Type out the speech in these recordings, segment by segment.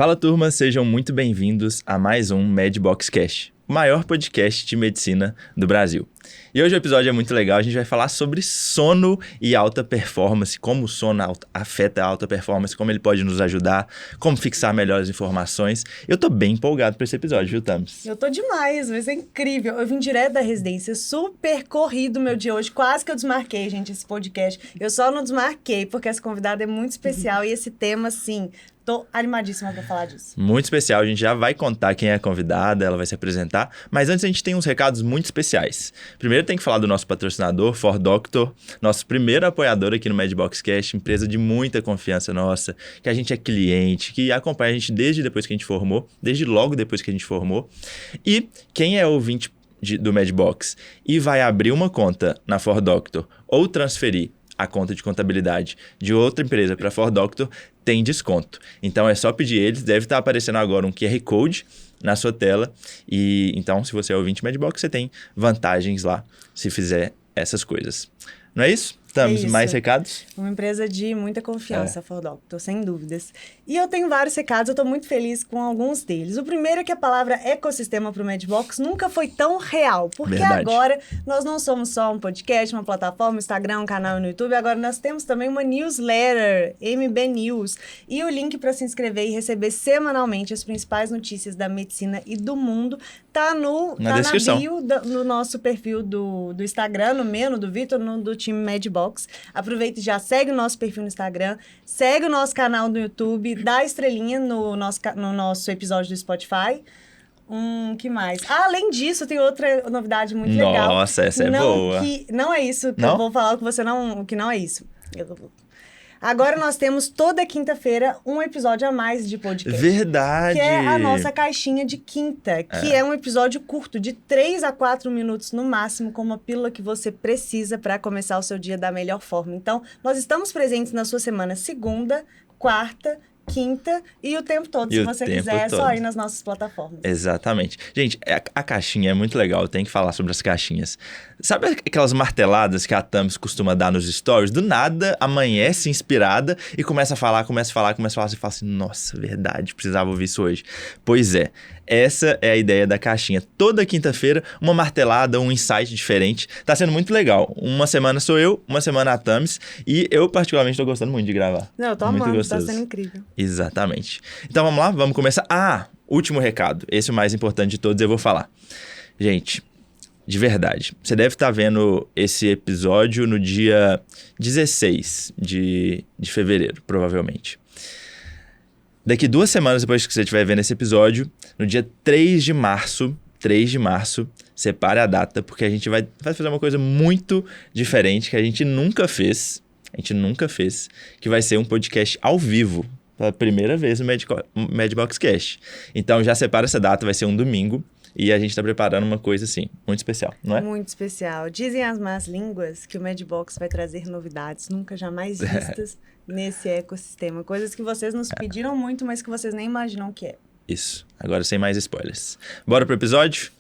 Fala turma, sejam muito bem-vindos a mais um MedBoxCast, o maior podcast de medicina do Brasil. E hoje o episódio é muito legal, a gente vai falar sobre sono e alta performance, como o sono afeta a alta performance, como ele pode nos ajudar, como fixar melhores informações. Eu tô bem empolgado para esse episódio, viu, Thames? Eu tô demais, vai ser incrível. Eu vim direto da residência, super corrido meu dia hoje, quase que eu desmarquei, gente, esse podcast. Eu só não desmarquei porque essa convidada é muito especial e esse tema, assim, tô animadíssima pra falar disso. Muito especial, a gente já vai contar quem é a convidada, ela vai se apresentar, mas antes a gente tem uns recados muito especiais. Primeiro tem que falar do nosso patrocinador, 4Doctor, nosso primeiro apoiador aqui no MedBoxCast, empresa de muita confiança nossa, que a gente é cliente, que acompanha a gente desde depois que a gente formou, desde logo depois que a gente formou. E quem é ouvinte do MedBox e vai abrir uma conta na 4Doctor ou transferir a conta de contabilidade de outra empresa para 4Doctor, tem desconto. Então é só pedir eles, deve estar aparecendo agora um QR Code na sua tela. E então, se você é ouvinte MedBox, você tem vantagens lá se fizer essas coisas. Não é isso? Estamos mais recados? Uma empresa de muita confiança, 4Doctor, sem dúvidas. E eu tenho vários recados, eu tô muito feliz com alguns deles. O primeiro é que a palavra ecossistema para o MedBox nunca foi tão real, porque agora nós não somos só um podcast, uma plataforma, um Instagram, um canal no YouTube, agora nós temos também uma newsletter, MB News, e o link para se inscrever e receber semanalmente as principais notícias da medicina e do mundo tá na bio no nosso perfil do Instagram, no meu, no do Vitor, no do time MedBox. Aproveita e já segue o nosso perfil no Instagram, segue o nosso canal no YouTube, dá estrelinha no nosso episódio do Spotify. Que mais? Além disso, tem outra novidade muito legal. Nossa, essa é boa. Não é isso que eu vou falar, que não é isso. Agora nós temos toda quinta-feira um episódio a mais de podcast. Verdade! Que é a nossa caixinha de quinta, que é um episódio curto, de 3 a 4 minutos no máximo, com uma pílula que você precisa para começar o seu dia da melhor forma. Então, nós estamos presentes na sua semana segunda, quarta, quinta e o tempo todo. Se você quiser, é só ir nas nossas plataformas. Exatamente. Gente, a caixinha é muito legal, eu tenho que falar sobre as caixinhas. Sabe aquelas marteladas que a Thames costuma dar nos stories? Do nada, amanhece inspirada e começa a falar, você fala assim, nossa, verdade, precisava ouvir isso hoje. Pois é, essa é a ideia da caixinha. Toda quinta-feira, uma martelada, um insight diferente. Tá sendo muito legal. Uma semana sou eu, uma semana a Thames, e eu particularmente tô gostando muito de gravar. Não, eu tô amando, tá sendo incrível. Exatamente. Então vamos lá, vamos começar. Último recado. Esse é o mais importante de todos, eu vou falar. Gente, de verdade, você deve estar vendo esse episódio no dia 16 de fevereiro, provavelmente. Daqui 2 semanas depois que você estiver vendo esse episódio, no dia 3 de março, separe a data, porque a gente vai fazer uma coisa muito diferente que a gente nunca fez, que vai ser um podcast ao vivo, pela primeira vez no MedBoxCast. Então já separa essa data, vai ser um domingo, e a gente está preparando uma coisa assim, muito especial, não é? Muito especial. Dizem as más línguas que o MedBox vai trazer novidades nunca jamais vistas nesse ecossistema. Coisas que vocês nos pediram muito, mas que vocês nem imaginam o que é. Isso. Agora sem mais spoilers. Bora pro episódio?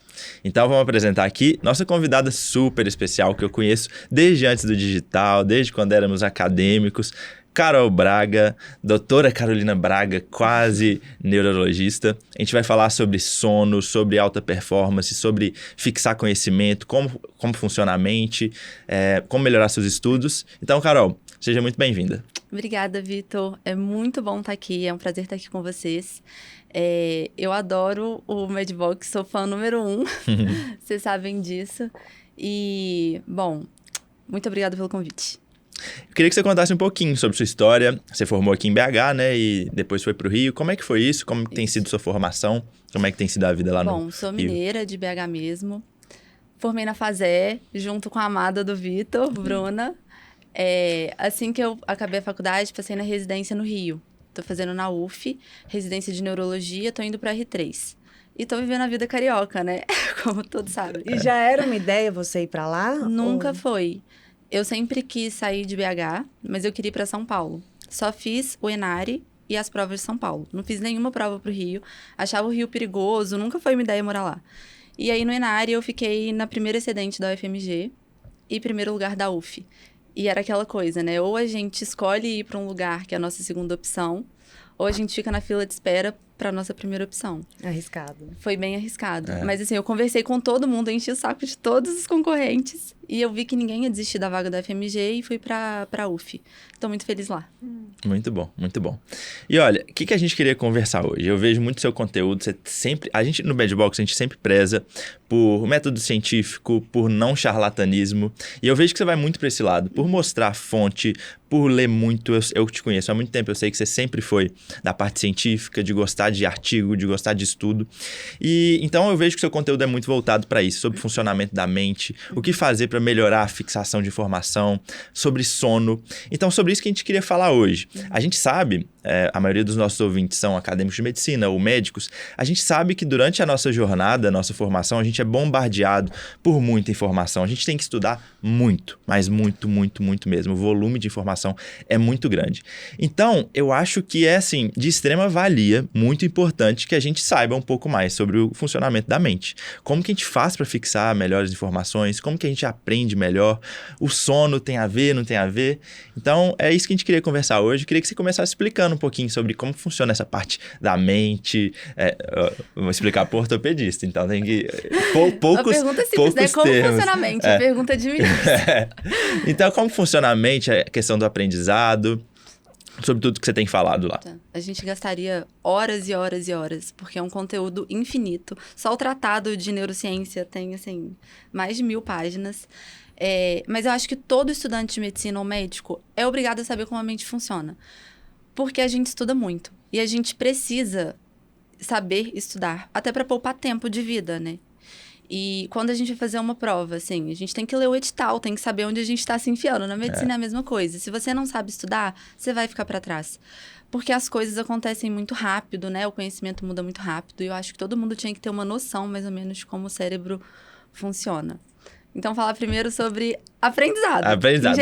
Então vamos apresentar aqui nossa convidada super especial que eu conheço desde antes do digital, desde quando éramos acadêmicos, Carol Braga, doutora Carolina Braga, quase neurologista. A gente vai falar sobre sono, sobre alta performance, sobre fixar conhecimento, como funciona a mente, como melhorar seus estudos. Então, Carol, seja muito bem-vinda. Obrigada, Vitor. É muito bom estar aqui, é um prazer estar aqui com vocês. Eu adoro o MedBox, sou fã número 1, vocês sabem disso. E, bom, muito obrigada pelo convite. Eu queria que você contasse um pouquinho sobre sua história. Você formou aqui em BH, né? E depois foi para o Rio. Como é que foi isso? Como tem sido sua formação? Como é que tem sido a vida lá no Rio? Bom, sou mineira de BH mesmo. Formei na FASÉ, junto com a amada do Vitor, Bruna. Assim que eu acabei a faculdade, passei na residência no Rio. Tô fazendo na UF, residência de neurologia, tô indo para R3. E tô vivendo a vida carioca, né? Como todos sabem. E já era uma ideia você ir para lá? Nunca foi. Eu sempre quis sair de BH, mas eu queria ir para São Paulo. Só fiz o Enare e as provas de São Paulo. Não fiz nenhuma prova pro Rio. Achava o Rio perigoso, nunca foi uma ideia morar lá. E aí, no Enare, eu fiquei na primeira excedente da UFMG e primeiro lugar da UF. E era aquela coisa, né? Ou a gente escolhe ir para um lugar que é a nossa segunda opção, ou a gente fica na fila de espera para nossa primeira opção. Arriscado. Foi bem arriscado. Mas assim, eu conversei com todo mundo, enchi o saco de todos os concorrentes. E eu vi que ninguém ia desistir da vaga da FMG e fui pra UF. Tô muito feliz lá. Muito bom, muito bom. E olha, o que a gente queria conversar hoje? Eu vejo muito seu conteúdo, você sempre... A gente, no Madbox, a gente sempre preza por método científico, por não charlatanismo. E eu vejo que você vai muito para esse lado, por mostrar fonte, por ler muito. Eu te conheço há muito tempo, eu sei que você sempre foi da parte científica, de gostar de artigo, de gostar de estudo. E então eu vejo que seu conteúdo é muito voltado para isso, sobre o funcionamento da mente, o que fazer para melhorar a fixação de informação, sobre sono. Então, sobre isso que a gente queria falar hoje. A gente sabe, a maioria dos nossos ouvintes são acadêmicos de medicina ou médicos, a gente sabe que durante a nossa jornada, a nossa formação, a gente é bombardeado por muita informação. A gente tem que estudar muito, mas muito, muito, muito mesmo. O volume de informação é muito grande. Então, eu acho que é, assim, de extrema valia, muito importante que a gente saiba um pouco mais sobre o funcionamento da mente. Como que a gente faz para fixar melhores informações, como que a gente aprende melhor, o sono tem a ver, não tem a ver. Então, é isso que a gente queria conversar hoje. Eu queria que você começasse explicando um pouquinho sobre como funciona essa parte da mente. Vou explicar por ortopedista, então tem que... Poucos, a pergunta é simples, né? Como funciona a mente? A pergunta é de ministro. Então, como funciona a mente, a questão do aprendizado, sobre tudo que você tem falado lá. A gente gastaria horas e horas e horas, porque é um conteúdo infinito. Só o tratado de neurociência tem, assim, mais de 1000 páginas. Mas eu acho que todo estudante de medicina ou médico é obrigado a saber como a mente funciona. Porque a gente estuda muito. E a gente precisa saber estudar, até para poupar tempo de vida, né? E quando a gente vai fazer uma prova, assim, a gente tem que ler o edital, tem que saber onde a gente está se enfiando. Na medicina é a mesma coisa. Se você não sabe estudar, você vai ficar para trás. Porque as coisas acontecem muito rápido, né? O conhecimento muda muito rápido. E eu acho que todo mundo tinha que ter uma noção, mais ou menos, de como o cérebro funciona. Então, falar primeiro sobre aprendizado. Aprendizado,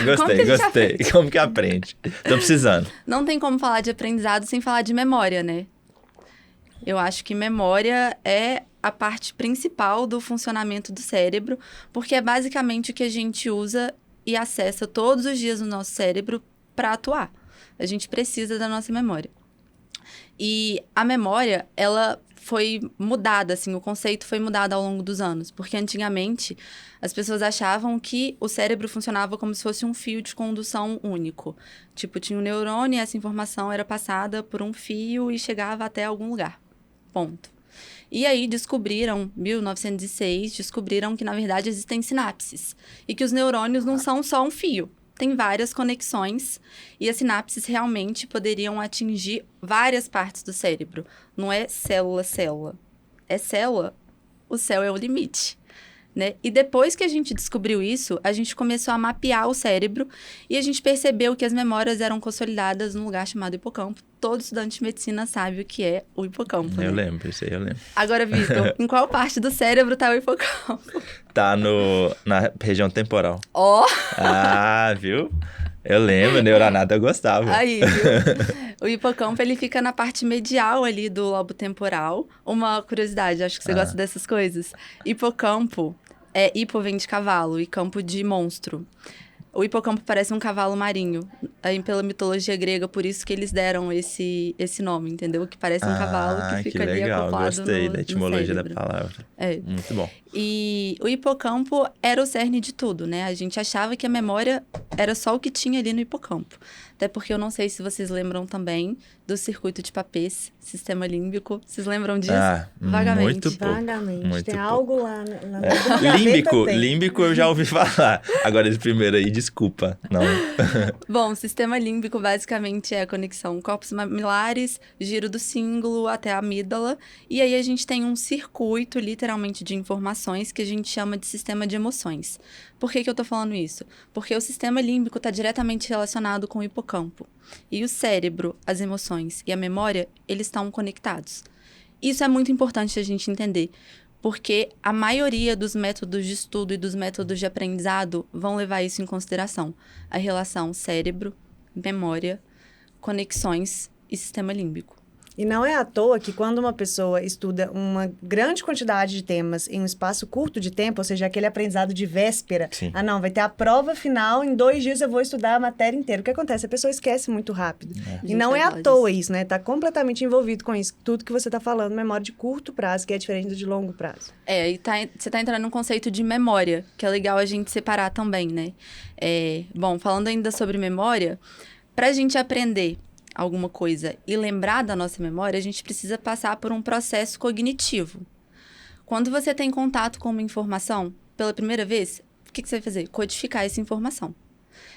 gostei. Como que aprende? Tô precisando. Não tem como falar de aprendizado sem falar de memória, né? Eu acho que memória é a parte principal do funcionamento do cérebro, porque é basicamente o que a gente usa e acessa todos os dias no nosso cérebro para atuar. A gente precisa da nossa memória. E a memória, ela foi mudada, assim, o conceito foi mudado ao longo dos anos, porque antigamente as pessoas achavam que o cérebro funcionava como se fosse um fio de condução único. Tipo, tinha um neurônio e essa informação era passada por um fio e chegava até algum lugar. Ponto. E aí descobriram, 1906, descobriram que na verdade existem sinapses e que os neurônios não são só um fio. Tem várias conexões e as sinapses realmente poderiam atingir várias partes do cérebro. Não é célula. É célula. O céu é o limite, né? E depois que a gente descobriu isso, a gente começou a mapear o cérebro e a gente percebeu que as memórias eram consolidadas num lugar chamado hipocampo. Todo estudante de medicina sabe o que é o hipocampo, né? Eu lembro, isso aí eu lembro. Agora, Vitor, em qual parte do cérebro tá o hipocampo? Tá na região temporal. Ó! Ah, viu? Eu lembro, neuronata eu gostava. Aí, viu? O hipocampo, ele fica na parte medial ali do lobo temporal. Uma curiosidade, acho que você gosta dessas coisas. Hipocampo, hipo vem de cavalo e campo de monstro. O hipocampo parece um cavalo marinho, aí pela mitologia grega, por isso que eles deram esse nome, entendeu? Que parece um cavalo que fica ali acoplado gostei da no etimologia da cérebro. palavra. Muito bom. E o hipocampo era o cerne de tudo, né? A gente achava que a memória era só o que tinha ali no hipocampo. Até porque eu não sei se vocês lembram também do circuito de Papez, sistema límbico. Vocês lembram disso? Vagamente. Muito pouco. Vagamente. Muito tem pouco. Algo lá. Límbico eu já ouvi falar. Agora esse primeiro aí, desculpa. Não. Bom, o sistema límbico basicamente é a conexão corpos mamilares, giro do cíngulo até a amígdala. E aí a gente tem um circuito, literalmente, de informações que a gente chama de sistema de emoções. Por que eu tô falando isso? Porque o sistema límbico está diretamente relacionado com o hipocampo. E o cérebro, as emoções e a memória, eles estão conectados. Isso é muito importante a gente entender, porque a maioria dos métodos de estudo e dos métodos de aprendizado vão levar isso em consideração. A relação cérebro, memória, conexões e sistema límbico. E não é à toa que quando uma pessoa estuda uma grande quantidade de temas em um espaço curto de tempo, ou seja, aquele aprendizado de véspera, Sim. não, vai ter a prova final, em 2 dias eu vou estudar a matéria inteira. O que acontece? A pessoa esquece muito rápido. E não é à toa isso, né? Tá completamente envolvido com isso. Tudo que você tá falando, memória de curto prazo, que é diferente do de longo prazo. E você tá entrando num conceito de memória, que é legal a gente separar também, né? Bom, falando ainda sobre memória, pra gente aprender alguma coisa e lembrar da nossa memória, a gente precisa passar por um processo cognitivo. Quando você tem contato com uma informação pela primeira vez, o que você vai fazer? Codificar essa informação.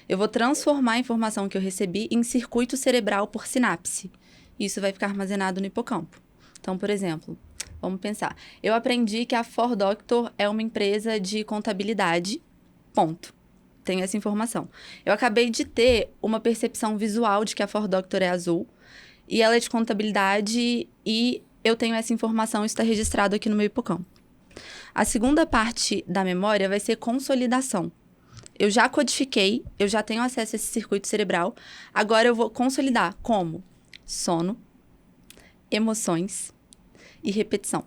Eu vou transformar a informação que eu recebi em circuito cerebral por sinapse. Isso vai ficar armazenado no hipocampo. Então, por exemplo, vamos pensar. Eu aprendi que a 4Doctor é uma empresa de contabilidade, ponto. Tenho essa informação. Eu acabei de ter uma percepção visual de que a 4Doctor é azul e ela é de contabilidade e eu tenho essa informação, isso está registrado aqui no meu hipocampo. A segunda parte da memória vai ser consolidação. Eu já codifiquei, eu já tenho acesso a esse circuito cerebral, agora eu vou consolidar como sono, emoções e repetição.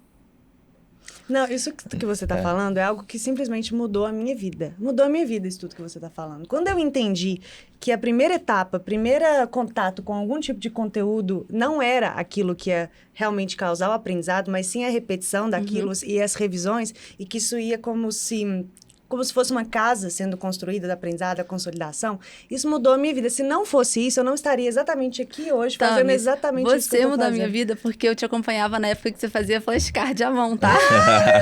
Não, isso que você está falando é algo que simplesmente mudou a minha vida. Mudou a minha vida isso tudo que você está falando. Quando eu entendi que a primeira etapa, primeiro contato com algum tipo de conteúdo não era aquilo que ia realmente causar o aprendizado, mas sim a repetição daquilo e as revisões, e que isso ia como se fosse uma casa sendo construída da aprendizado, da consolidação, isso mudou a minha vida. Se não fosse isso, eu não estaria exatamente aqui hoje fazendo exatamente isso que eu tô fazendo. Você mudou a minha vida porque eu te acompanhava na época que você fazia flashcard à mão, tá?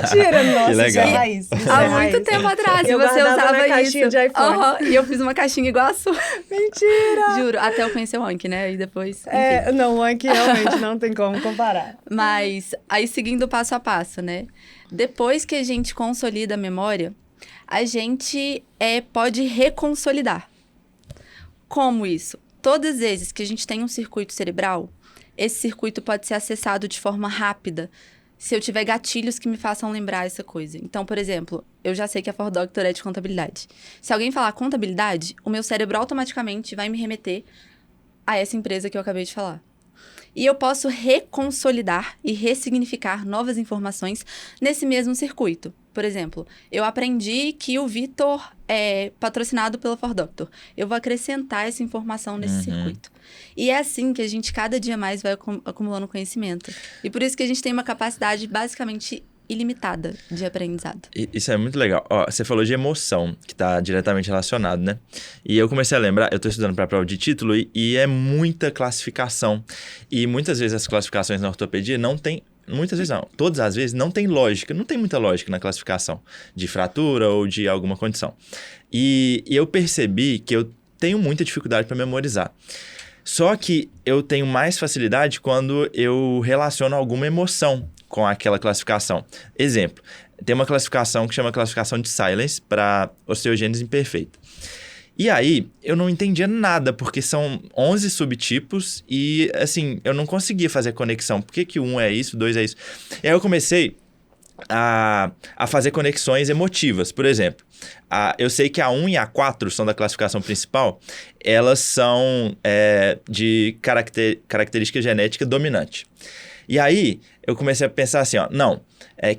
Mentira, nossa, legal. isso é raiz. Há muito tempo atrás, eu você usava na caixinha isso. de iPhone. E eu fiz uma caixinha igual a sua. Mentira! Juro, até eu conhecer o Anki, né? E depois, não, o Anki realmente não tem como comparar. Mas, aí seguindo passo a passo, né? Depois que a gente consolida a memória, a gente pode reconsolidar. Como isso? Todas as vezes que a gente tem um circuito cerebral, esse circuito pode ser acessado de forma rápida, se eu tiver gatilhos que me façam lembrar essa coisa. Então, por exemplo, eu já sei que a 4Doctor é de contabilidade. Se alguém falar contabilidade, o meu cérebro automaticamente vai me remeter a essa empresa que eu acabei de falar. E eu posso reconsolidar e ressignificar novas informações nesse mesmo circuito. Por exemplo, eu aprendi que o Vitor é patrocinado pela 4Doctor. Eu vou acrescentar essa informação nesse circuito. E é assim que a gente cada dia mais vai acumulando conhecimento. E por isso que a gente tem uma capacidade basicamente ilimitada de aprendizado. Isso é muito legal. Ó, você falou de emoção, que está diretamente relacionado, né? E eu comecei a lembrar, eu estou estudando para a prova de título e é muita classificação. E muitas vezes as classificações na ortopedia não tem... Muitas vezes não. Todas as vezes não tem lógica. Não tem muita lógica na classificação de fratura ou de alguma condição. E eu percebi que eu tenho muita dificuldade para memorizar. Só que eu tenho mais facilidade quando eu relaciono alguma emoção com aquela classificação. Exemplo, tem uma classificação que chama classificação de Silence para osteogênese imperfeita. E aí, eu não entendia nada, porque são 11 subtipos e, assim, eu não conseguia fazer conexão. Por que um é isso, 2 é isso? E aí eu comecei a fazer conexões emotivas. Por exemplo, eu sei que a 1 e a 4 são da classificação principal, elas são de característica genética dominante. E aí, eu comecei a pensar assim,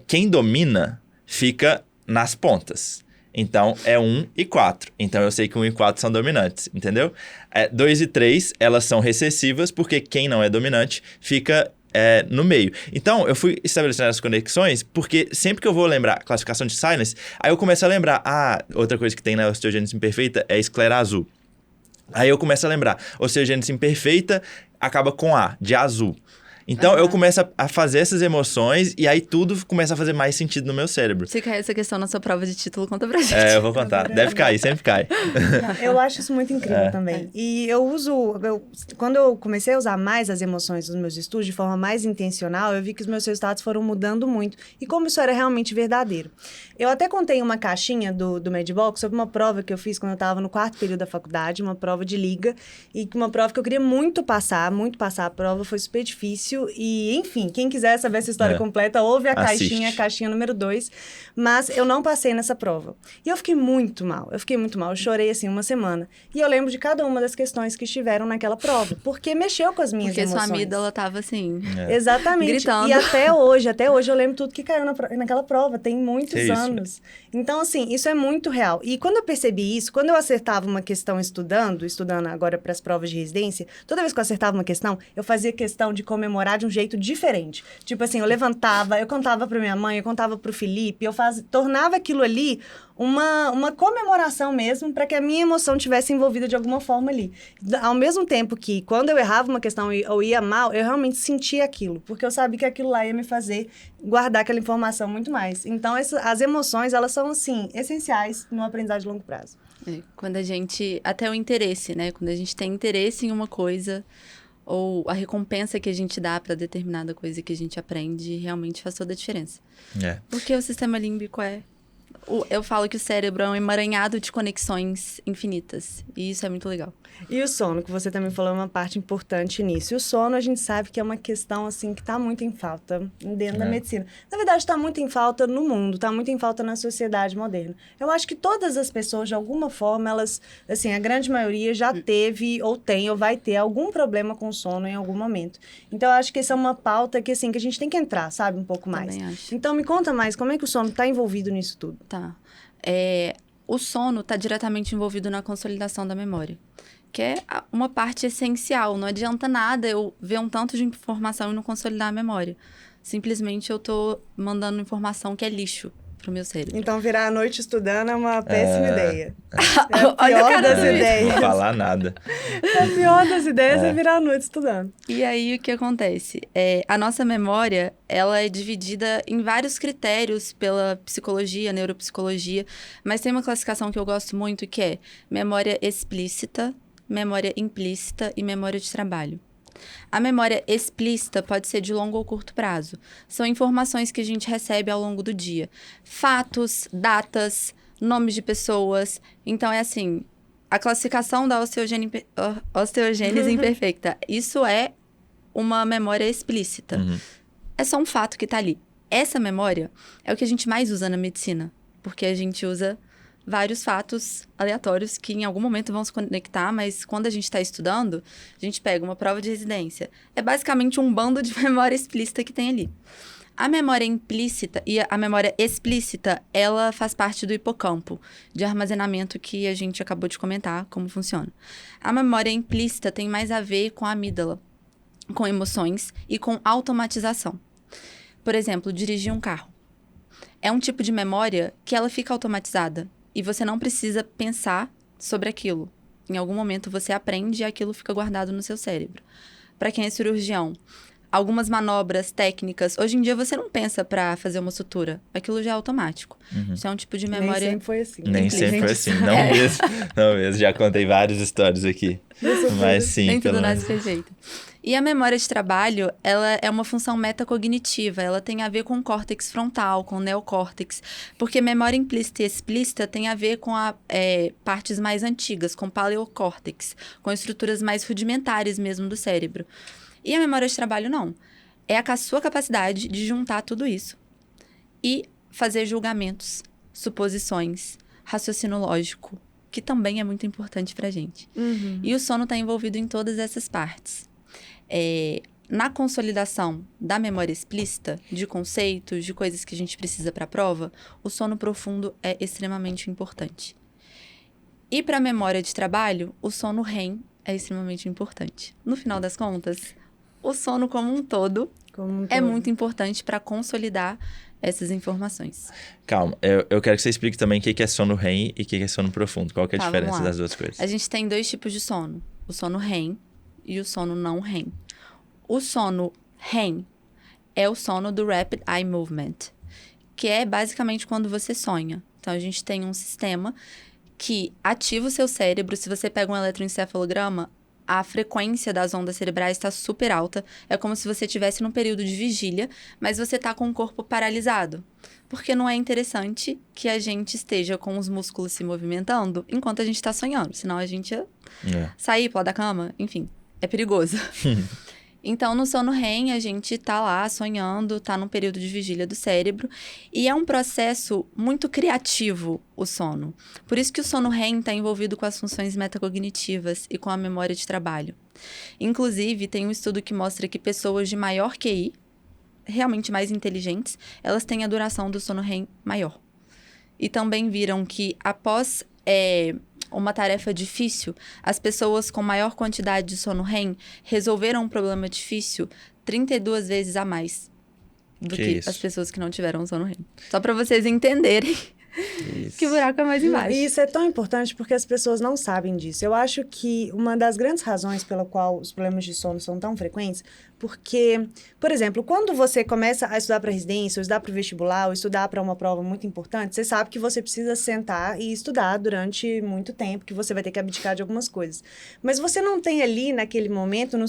quem domina fica nas pontas. Então, é 1 e 4. Então, eu sei que 1 e 4 são dominantes, entendeu? 2 e 3, elas são recessivas, porque quem não é dominante fica no meio. Então, eu fui estabelecendo as conexões, porque sempre que eu vou lembrar classificação de Silence, aí eu começo a lembrar, outra coisa que tem na osteogênese imperfeita é esclera azul. Aí eu começo a lembrar, osteogênese imperfeita acaba com A, de azul. Então, eu começo a fazer essas emoções e aí tudo começa a fazer mais sentido no meu cérebro. Se cair essa questão na sua prova de título, conta pra gente. Eu vou contar. Deve cair, sempre cai. Eu acho isso muito incrível também. E quando eu comecei a usar mais as emoções nos meus estudos de forma mais intencional, eu vi que os meus resultados foram mudando muito. E como isso era realmente verdadeiro. Eu até contei uma caixinha do Medbox sobre uma prova que eu fiz quando eu estava no 4º período da faculdade, uma prova de liga, e uma prova que eu queria muito passar a prova, foi super difícil. início. E, enfim, quem quiser saber essa história completa, ouve a caixinha número 2. Mas eu não passei nessa prova. E eu fiquei muito mal. Eu chorei, assim, uma semana. E eu lembro de cada uma das questões que estiveram naquela prova. Porque mexeu com as minhas emoções. Porque sua amígdala tava assim... Exatamente. Gritando. E até hoje eu lembro tudo que caiu naquela prova. Tem muitos anos. Então, assim, isso é muito real. E quando eu percebi isso, quando eu acertava uma questão estudando agora para as provas de residência, toda vez que eu acertava uma questão, eu fazia questão de comemorar de um jeito diferente. Tipo assim, eu levantava, eu contava para minha mãe, eu contava para o Felipe, tornava aquilo ali uma comemoração mesmo, para que a minha emoção tivesse envolvida de alguma forma ali. Ao mesmo tempo que, quando eu errava uma questão ou ia mal, eu realmente sentia aquilo, porque eu sabia que aquilo lá ia me fazer guardar aquela informação muito mais. Então, as emoções, elas são, assim, essenciais no aprendizagem de longo prazo. Quando a gente... Até o interesse, né? Quando a gente tem interesse em uma coisa, ou a recompensa que a gente dá para determinada coisa que a gente aprende, realmente faz toda a diferença. Porque o sistema límbico eu falo que o cérebro é um emaranhado de conexões infinitas. E isso é muito legal. E o sono, que você também falou, é uma parte importante nisso. E o sono, a gente sabe que é uma questão, assim, que está muito em falta dentro da medicina. Na verdade, está muito em falta no mundo, está muito em falta na sociedade moderna. Eu acho que todas as pessoas, de alguma forma, elas, assim, a grande maioria já teve, ou tem, ou vai ter algum problema com o sono em algum momento. Então, eu acho que essa é uma pauta que, assim, que a gente tem que entrar, sabe, um pouco mais. Também acho. Então, me conta mais, como é que o sono está envolvido nisso tudo? Tá. O sono está diretamente envolvido na consolidação da memória, que é uma parte essencial. Não adianta nada eu ver um tanto de informação e não consolidar a memória. Simplesmente eu tô mandando informação que é lixo pro meu cérebro. Então, virar a noite estudando é uma péssima ideia. É a pior das ideias. Não vou falar nada. A pior das ideias é virar a noite estudando. E aí, o que acontece? A nossa memória, ela é dividida em vários critérios pela psicologia, neuropsicologia, mas tem uma classificação que eu gosto muito, que é memória explícita, memória implícita e memória de trabalho. A memória explícita pode ser de longo ou curto prazo. São informações que a gente recebe ao longo do dia. Fatos, datas, nomes de pessoas. Então, é assim, a classificação da osteogênese imperfeita. Isso é uma memória explícita. É só um fato que está ali. Essa memória é o que a gente mais usa na medicina, porque a gente usa vários fatos aleatórios que em algum momento vão se conectar, mas quando a gente está estudando, a gente pega uma prova de residência. É basicamente um bando de memória explícita que tem ali. A memória implícita e a memória explícita, ela faz parte do hipocampo, de armazenamento que a gente acabou de comentar como funciona. A memória implícita tem mais a ver com a amígdala, com emoções e com automatização. Por exemplo, dirigir um carro. É um tipo de memória que ela fica automatizada. E você não precisa pensar sobre aquilo. Em algum momento você aprende e aquilo fica guardado no seu cérebro. Para quem é cirurgião, algumas manobras técnicas... Hoje em dia você não pensa para fazer uma sutura. Aquilo já é automático. Isso é um tipo de memória... Nem sempre foi assim. Nem sempre foi assim. Não mesmo. Já contei várias histórias aqui. Mas sim, nem tudo nasce perfeito. E a memória de trabalho, ela é uma função metacognitiva, ela tem a ver com o córtex frontal, com o neocórtex, porque memória implícita e explícita tem a ver com partes mais antigas, com o paleocórtex, com estruturas mais rudimentares mesmo do cérebro. E a memória de trabalho não. É a sua capacidade de juntar tudo isso e fazer julgamentos, suposições, raciocínio lógico, que também é muito importante pra gente. E o sono está envolvido em todas essas partes. Na consolidação da memória explícita, de conceitos, de coisas que a gente precisa para a prova, o sono profundo é extremamente importante. E para a memória de trabalho, o sono REM é extremamente importante. No final das contas, o sono como um todo é muito importante para consolidar essas informações. Calma, eu quero que você explique também o que é sono REM e o que é sono profundo. Qual que é a diferença das duas coisas? A gente tem 2 tipos de sono. O sono REM e o sono não REM. O sono REM é o sono do Rapid Eye Movement, que é basicamente quando você sonha. Então, a gente tem um sistema que ativa o seu cérebro. Se você pega um eletroencefalograma, a frequência das ondas cerebrais está super alta. É como se você estivesse num período de vigília, mas você está com o corpo paralisado. Porque não é interessante que a gente esteja com os músculos se movimentando enquanto a gente está sonhando. Senão a gente ia sair, pular da cama, enfim. É perigoso. Então, no sono REM, a gente tá lá sonhando, tá num período de vigília do cérebro. E é um processo muito criativo, o sono. Por isso que o sono REM está envolvido com as funções metacognitivas e com a memória de trabalho. Inclusive, tem um estudo que mostra que pessoas de maior QI, realmente mais inteligentes, elas têm a duração do sono REM maior. E também viram que após uma tarefa difícil, as pessoas com maior quantidade de sono REM resolveram um problema difícil 32 vezes a mais do que as pessoas que não tiveram sono REM. Só para vocês entenderem que o buraco é mais embaixo. E isso é tão importante porque as pessoas não sabem disso. Eu acho que uma das grandes razões pela qual os problemas de sono são tão frequentes, porque, por exemplo, quando você começa a estudar para residência, ou estudar para o vestibular, ou estudar para uma prova muito importante, você sabe que você precisa sentar e estudar durante muito tempo, que você vai ter que abdicar de algumas coisas. Mas você não tem ali, naquele momento, no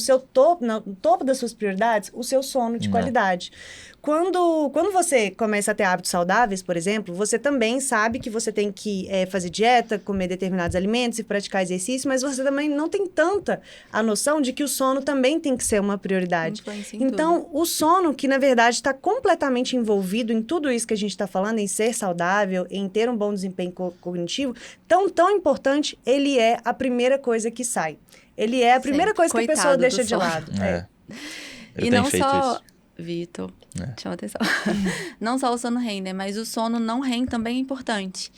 topo das suas prioridades, o seu sono de qualidade. Quando você começa a ter hábitos saudáveis, por exemplo, você também sabe que você tem que fazer dieta, comer determinados alimentos e praticar exercício, mas você também não tem tanta a noção de que o sono também tem que ser uma prioridade. Então, o sono, que na verdade está completamente envolvido em tudo isso que a gente está falando, em ser saudável, em ter um bom desempenho cognitivo, tão importante, ele é a primeira coisa que sai. Ele é a primeira coisa que a pessoa deixa de lado. E não só... Vitor, chama atenção. Não só o sono REM, né? Mas o sono não REM também é importante.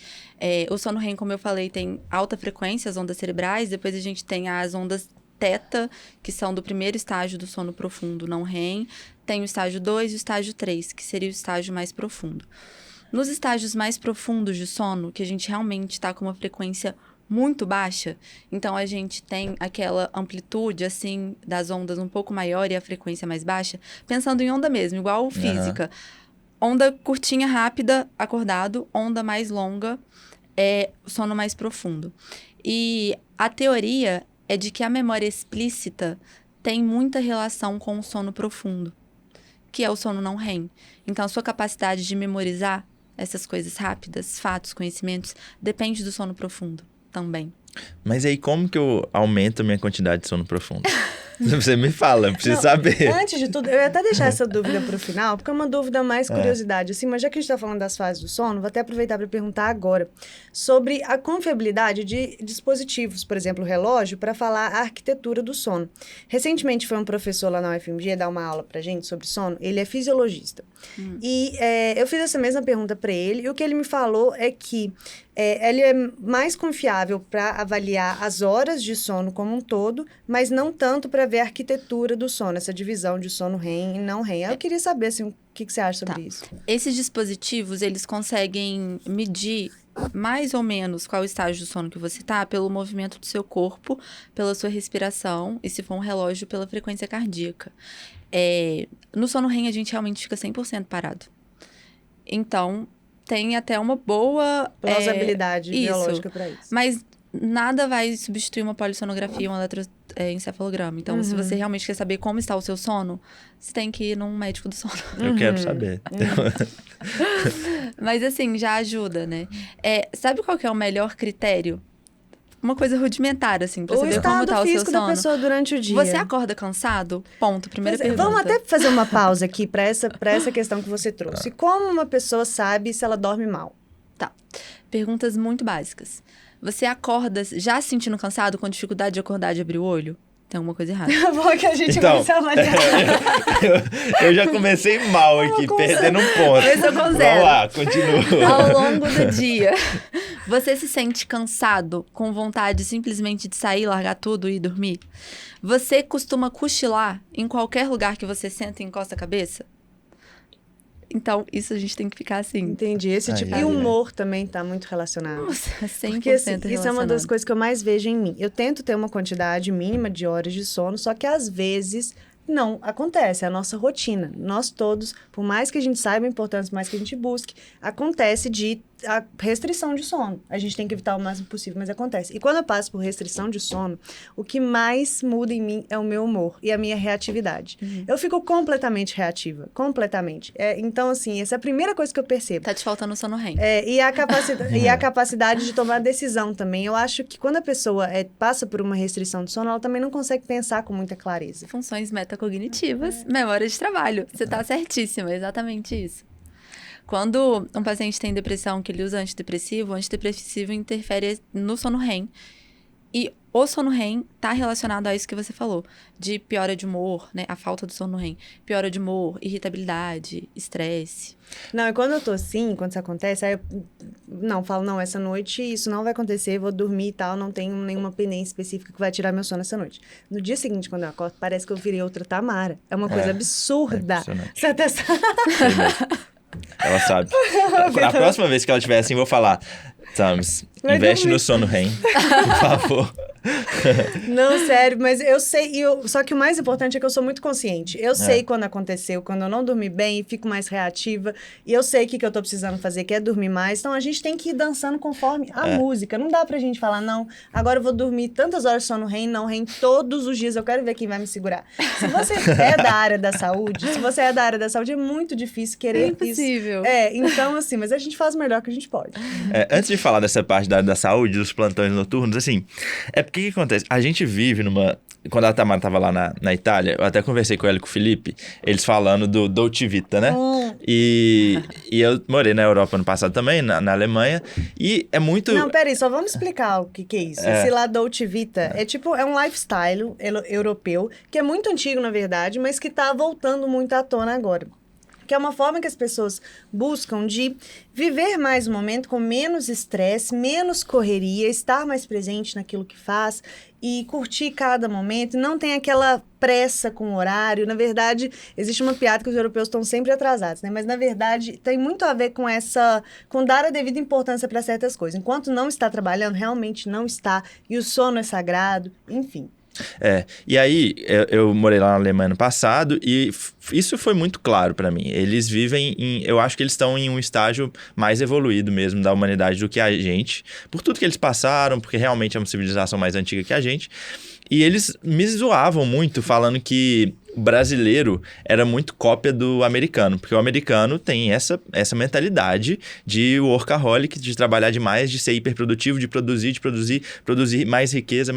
O sono REM, como eu falei, tem alta frequência, as ondas cerebrais. Depois a gente tem as ondas teta, que são do primeiro estágio do sono profundo não REM. Tem o estágio 2 e o estágio 3, que seria o estágio mais profundo. Nos estágios mais profundos de sono, que a gente realmente está com uma frequência muito baixa, então a gente tem aquela amplitude, assim, das ondas um pouco maior e a frequência mais baixa, pensando em onda mesmo, igual física. Onda curtinha, rápida, acordado, onda mais longa, sono mais profundo. E a teoria é de que a memória explícita tem muita relação com o sono profundo, que é o sono não REM. Então, a sua capacidade de memorizar essas coisas rápidas, fatos, conhecimentos, depende do sono profundo também. Mas aí, como que eu aumento a minha quantidade de sono profundo? Você me fala, eu preciso saber. Antes de tudo, eu ia até deixar essa dúvida para o final, porque é uma dúvida mais curiosidade, assim, mas já que a gente está falando das fases do sono, vou até aproveitar para perguntar agora sobre a confiabilidade de dispositivos, por exemplo, o relógio, para falar a arquitetura do sono. Recentemente foi um professor lá na UFMG dar uma aula para gente sobre sono, ele é fisiologista. E eu fiz essa mesma pergunta para ele, e o que ele me falou é que ele é mais confiável para avaliar as horas de sono como um todo, mas não tanto para ver a arquitetura do sono, essa divisão de sono REM e não REM. Eu queria saber assim, o que você acha sobre isso. Esses dispositivos, eles conseguem medir mais ou menos qual estágio do sono que você está pelo movimento do seu corpo, pela sua respiração e, se for um relógio, pela frequência cardíaca. No sono REM, a gente realmente fica 100% parado. Então, tem até uma boa plausibilidade biológica para isso. Mas nada vai substituir uma polissonografia, um eletroencefalograma. Então, se você realmente quer saber como está o seu sono, você tem que ir num médico do sono. Eu quero saber. Mas assim, já ajuda, né? Sabe qual que é o melhor critério? Uma coisa rudimentar, assim, pra saber como tá o seu sono. O estado físico da pessoa durante o dia. Você acorda cansado? Ponto. Primeira pergunta. Vamos até fazer uma pausa aqui pra essa questão que você trouxe. Como uma pessoa sabe se ela dorme mal? Tá. Perguntas muito básicas. Você acorda já se sentindo cansado, com dificuldade de acordar, de abrir o olho? Tem alguma coisa errada. Bom que a gente vai se avaliar. Eu já comecei mal aqui, perdendo um ponto. Esse eu considero. Vamos lá, continua. Ao longo do dia, você se sente cansado, com vontade simplesmente de sair, largar tudo e dormir? Você costuma cochilar em qualquer lugar que você senta e encosta a cabeça? Então, isso a gente tem que ficar assim. Entendi. Esse tipo de humor também está muito relacionado. Nossa, 100% porque isso é uma das coisas que eu mais vejo em mim. Eu tento ter uma quantidade mínima de horas de sono, só que às vezes não acontece. É a nossa rotina. Nós todos, por mais que a gente saiba a importância, por mais que a gente busque, acontece de a restrição de sono. A gente tem que evitar o máximo possível, mas acontece. E quando eu passo por restrição de sono, o que mais muda em mim é o meu humor e a minha reatividade. Eu fico completamente reativa, completamente. Então, assim, essa é a primeira coisa que eu percebo. Tá te faltando sono REM. E a capacidade de tomar decisão também. Eu acho que quando a pessoa passa por uma restrição de sono, ela também não consegue pensar com muita clareza. Funções metacognitivas, memória de trabalho. Você tá certíssima, é exatamente isso. Quando um paciente tem depressão, que ele usa antidepressivo, o antidepressivo interfere no sono REM. E o sono REM tá relacionado a isso que você falou, de piora de humor, né? A falta do sono REM. Piora de humor, irritabilidade, estresse. Não, e quando eu tô assim, quando isso acontece, aí eu falo, essa noite isso não vai acontecer, vou dormir e tal, não tenho nenhuma pendência específica que vai tirar meu sono essa noite. No dia seguinte, quando eu acordo, parece que eu virei outra Tamara. É uma coisa absurda. Você até sabe. Ela sabe. A próxima vez que ela estiver assim, eu vou falar... Tams, investe no sono REM, por favor. Não, sério, mas eu sei, só que o mais importante é que eu sou muito consciente. Eu sei quando aconteceu, quando eu não dormi bem e fico mais reativa, e eu sei o que eu tô precisando fazer, que é dormir mais. Então, a gente tem que ir dançando conforme a música. Não dá pra gente falar, não, agora eu vou dormir tantas horas de sono REM, não REM, todos os dias, eu quero ver quem vai me segurar. Se você é da área da saúde, é muito difícil querer impossível. isso. Então, assim, mas a gente faz o melhor que a gente pode. Antes de falar dessa parte da área da saúde, dos plantões noturnos, assim, porque o que acontece? A gente vive numa... Quando a Tamara tava lá na Itália, eu até conversei com ela e com o Felipe, eles falando do Dolce Vita, né? E eu morei na Europa ano passado também, na Alemanha, e é muito... Não, peraí, só vamos explicar o que é isso. Esse lá Dolce Vita é um lifestyle europeu, que é muito antigo, na verdade, mas que tá voltando muito à tona agora. Que é uma forma que as pessoas buscam de viver mais o momento com menos estresse, menos correria, estar mais presente naquilo que faz e curtir cada momento. Não tem aquela pressa com o horário. Na verdade, existe uma piada que os europeus estão sempre atrasados, né? Mas, na verdade, tem muito a ver com dar a devida importância para certas coisas. Enquanto não está trabalhando, realmente não está. E o sono é sagrado, enfim. E aí eu morei lá na Alemanha no passado e isso foi muito claro pra mim. Eles vivem eu acho que eles estão em um estágio mais evoluído mesmo da humanidade do que a gente, por tudo que eles passaram, porque realmente é uma civilização mais antiga que a gente. E eles me zoavam muito falando que o brasileiro era muito cópia do americano, porque o americano tem essa mentalidade de workaholic, de trabalhar demais, de ser hiperprodutivo, de produzir mais riqueza,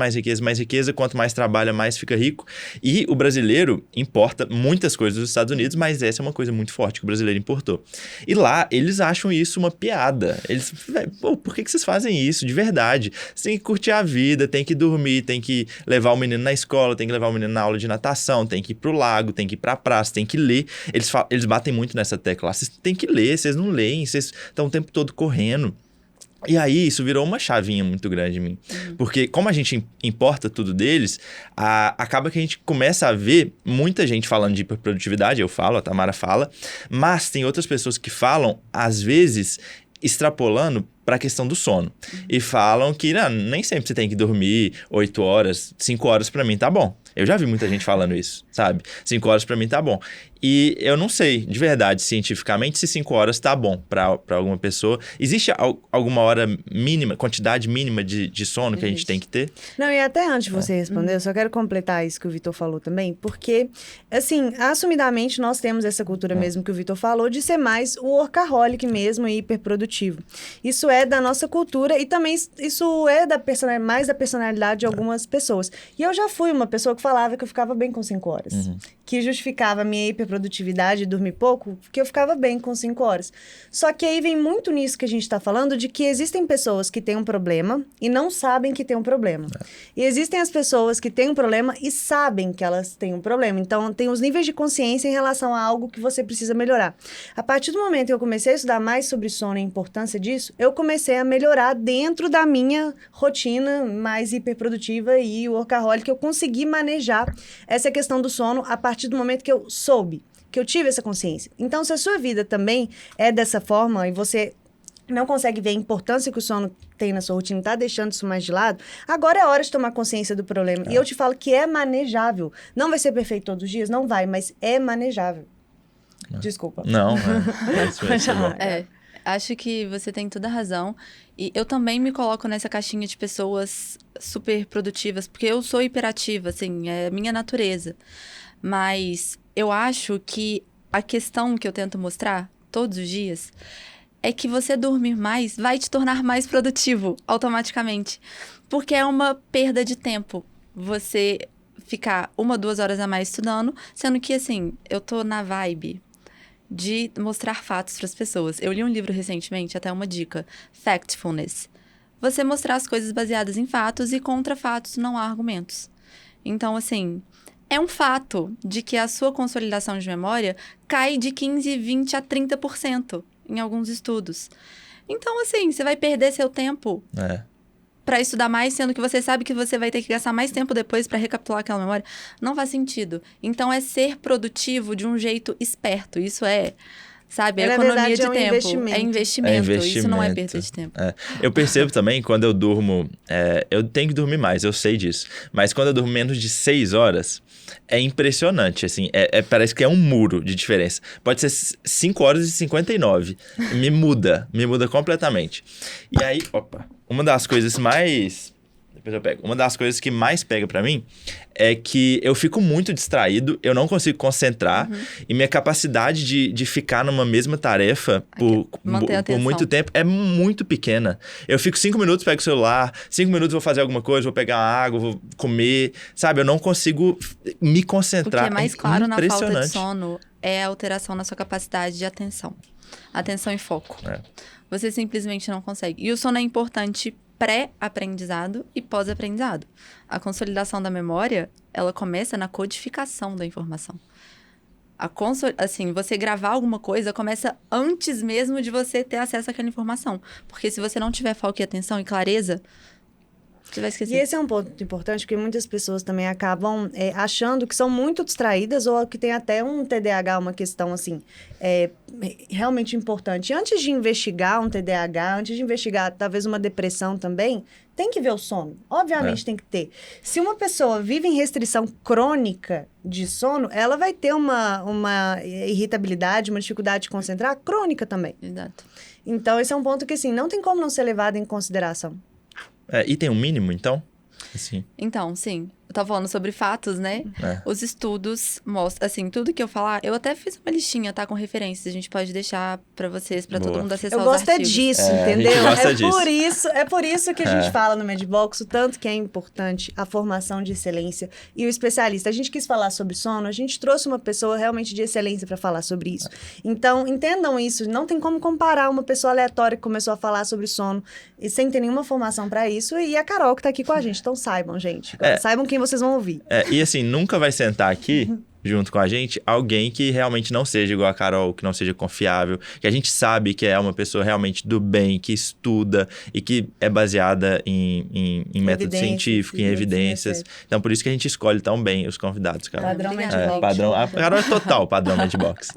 quanto mais trabalha, mais fica rico. E o brasileiro importa muitas coisas dos Estados Unidos, mas essa é uma coisa muito forte que o brasileiro importou. E lá, eles acham isso uma piada. Eles, por que vocês fazem isso de verdade? Você tem que curtir a vida, tem que dormir, tem que levar o menino na escola, tem que levar o menino na aula de natação, tem que ir pro lago, tem que ir pra praça, tem que ler. Eles batem muito nessa tecla. Vocês têm que ler, vocês não leem, vocês estão o tempo todo correndo. E aí, isso virou uma chavinha muito grande em mim. Porque como a gente importa tudo deles, acaba que a gente começa a ver muita gente falando de hiperprodutividade, eu falo, a Tamara fala, mas tem outras pessoas que falam, às vezes, extrapolando para a questão do sono. E falam que nem sempre você tem que dormir 8 horas, 5 horas para mim tá bom. Eu já vi muita gente falando isso, sabe? 5 horas pra mim tá bom. E eu não sei, de verdade, cientificamente, se 5 horas tá bom pra alguma pessoa. Existe alguma hora mínima, quantidade mínima de sono que a gente tem que ter? Não, e até antes de você responder, eu só quero completar isso que o Vitor falou também, porque, assim, assumidamente, nós temos essa cultura mesmo que o Vitor falou, de ser mais o workaholic mesmo e hiperprodutivo. Isso é da nossa cultura e também isso é mais da personalidade de algumas pessoas. E eu já fui uma pessoa que falava que eu ficava bem com 5 horas. Que justificava a minha hiperprodutividade e dormir pouco, porque eu ficava bem com 5 horas. Só que aí vem muito nisso que a gente está falando, de que existem pessoas que têm um problema e não sabem que têm um problema. E existem as pessoas que têm um problema e sabem que elas têm um problema. Então, tem os níveis de consciência em relação a algo que você precisa melhorar. A partir do momento que eu comecei a estudar mais sobre sono e a importância disso, eu comecei a melhorar dentro da minha rotina mais hiperprodutiva e workaholic, eu consegui manejar essa questão do sono a partir do momento que eu soube, que eu tive essa consciência. Então, se a sua vida também é dessa forma e você não consegue ver a importância que o sono tem na sua rotina, tá deixando isso mais de lado, agora é hora de tomar consciência do problema. E eu te falo que é manejável. Não vai ser perfeito todos os dias? Não vai, mas é manejável. Desculpa. Não, isso vai ser bom. Acho que você tem toda a razão. E eu também me coloco nessa caixinha de pessoas super produtivas, porque eu sou hiperativa, assim, é minha natureza. Mas eu acho que a questão que eu tento mostrar todos os dias é que você dormir mais vai te tornar mais produtivo automaticamente. Porque é uma perda de tempo você ficar 1, 2 horas a mais estudando, sendo que, assim, eu tô na vibe de mostrar fatos para as pessoas. Eu li um livro recentemente, até uma dica, Factfulness. Você mostrar as coisas baseadas em fatos e contra fatos não há argumentos. Então, assim, é um fato de que a sua consolidação de memória cai de 15, 20 a 30% em alguns estudos. Então, assim, você vai perder seu tempo para estudar mais, sendo que você sabe que você vai ter que gastar mais tempo depois para recapitular aquela memória. Não faz sentido. Então, é ser produtivo de um jeito esperto. Isso é, sabe, a economia de tempo. É investimento. Isso não é perda de tempo. Eu percebo também, quando eu durmo... eu tenho que dormir mais, eu sei disso. Mas quando eu durmo menos de 6 horas, é impressionante, assim. Parece que é um muro de diferença. Pode ser 5 horas e 59. Me muda completamente. E aí, uma das coisas mais... Depois eu pego. Uma das coisas que mais pega pra mim é que eu fico muito distraído, eu não consigo concentrar e minha capacidade de ficar numa mesma tarefa por muito tempo é muito pequena. Eu fico 5 minutos, pego o celular, 5 minutos vou fazer alguma coisa, vou pegar água, vou comer, sabe? Eu não consigo me concentrar. O que é mais claro na falta de sono é a alteração na sua capacidade de atenção. Atenção e foco. Você simplesmente não consegue. E o sono é importante pré-aprendizado e pós-aprendizado. A consolidação da memória, ela começa na codificação da informação. Assim, você gravar alguma coisa começa antes mesmo de você ter acesso àquela informação. Porque se você não tiver foco e atenção e clareza, você vai esquecer. E esse é um ponto importante, porque muitas pessoas também acabam achando que são muito distraídas ou que tem até um TDAH, uma questão assim, realmente importante. Antes de investigar um TDAH, antes de investigar talvez uma depressão também, tem que ver o sono. Obviamente tem que ter. Se uma pessoa vive em restrição crônica de sono, ela vai ter uma irritabilidade, uma dificuldade de concentrar crônica também. Exato. Então, esse é um ponto que, assim, não tem como não ser levado em consideração. E tem um mínimo, então? Assim. Então, sim. Eu tava falando sobre fatos, né? Os estudos mostram, assim, tudo que eu falar... Eu até fiz uma listinha, tá? Com referências. A gente pode deixar pra vocês, pra todo mundo acessar os artigos. Eu gosto disso, entendeu? A gente gosta disso. É por isso que a gente fala no Medbox o tanto que é importante a formação de excelência e o especialista. A gente quis falar sobre sono, a gente trouxe uma pessoa realmente de excelência pra falar sobre isso. Então, entendam isso. Não tem como comparar uma pessoa aleatória que começou a falar sobre sono e sem ter nenhuma formação pra isso e a Carol que tá aqui com a gente. Então, saibam, gente. Saibam quem vocês vão ouvir. E assim, nunca vai sentar aqui, junto com a gente, alguém que realmente não seja igual a Carol, que não seja confiável, que a gente sabe que é uma pessoa realmente do bem, que estuda e que é baseada em método científico, em evidências. Então, por isso que a gente escolhe tão bem os convidados, Carol. Padrão Medbox. A Carol é total padrão Medbox.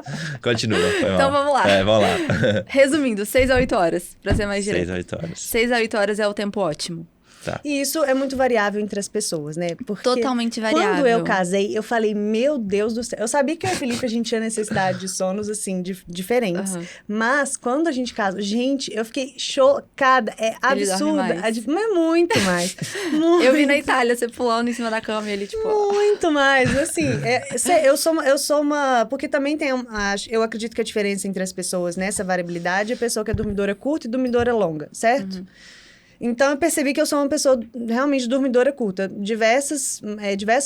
Continua. Então, vamos lá. Vamos lá. Resumindo, 6 a 8 horas, pra ser mais direto. 6 a 8 horas. 6 a 8 horas é o tempo ótimo. Tá. E isso é muito variável entre as pessoas, né? Porque totalmente variável. Quando eu casei, eu falei, meu Deus do céu. Eu sabia que eu e o Felipe, a gente tinha necessidade de sonos, assim, diferentes. Mas, quando a gente casou, gente, eu fiquei chocada. É absurdo. Mas muito mais. Muito. Eu vi na Itália, você pulando em cima da cama e ele, tipo... Muito mais. Assim, eu sou uma... Porque também tem... Eu acredito que a diferença entre as pessoas nessa variabilidade é a pessoa que é dormidora curta e dormidora longa, certo? Então, eu percebi que eu sou uma pessoa realmente dormidora curta. Diversos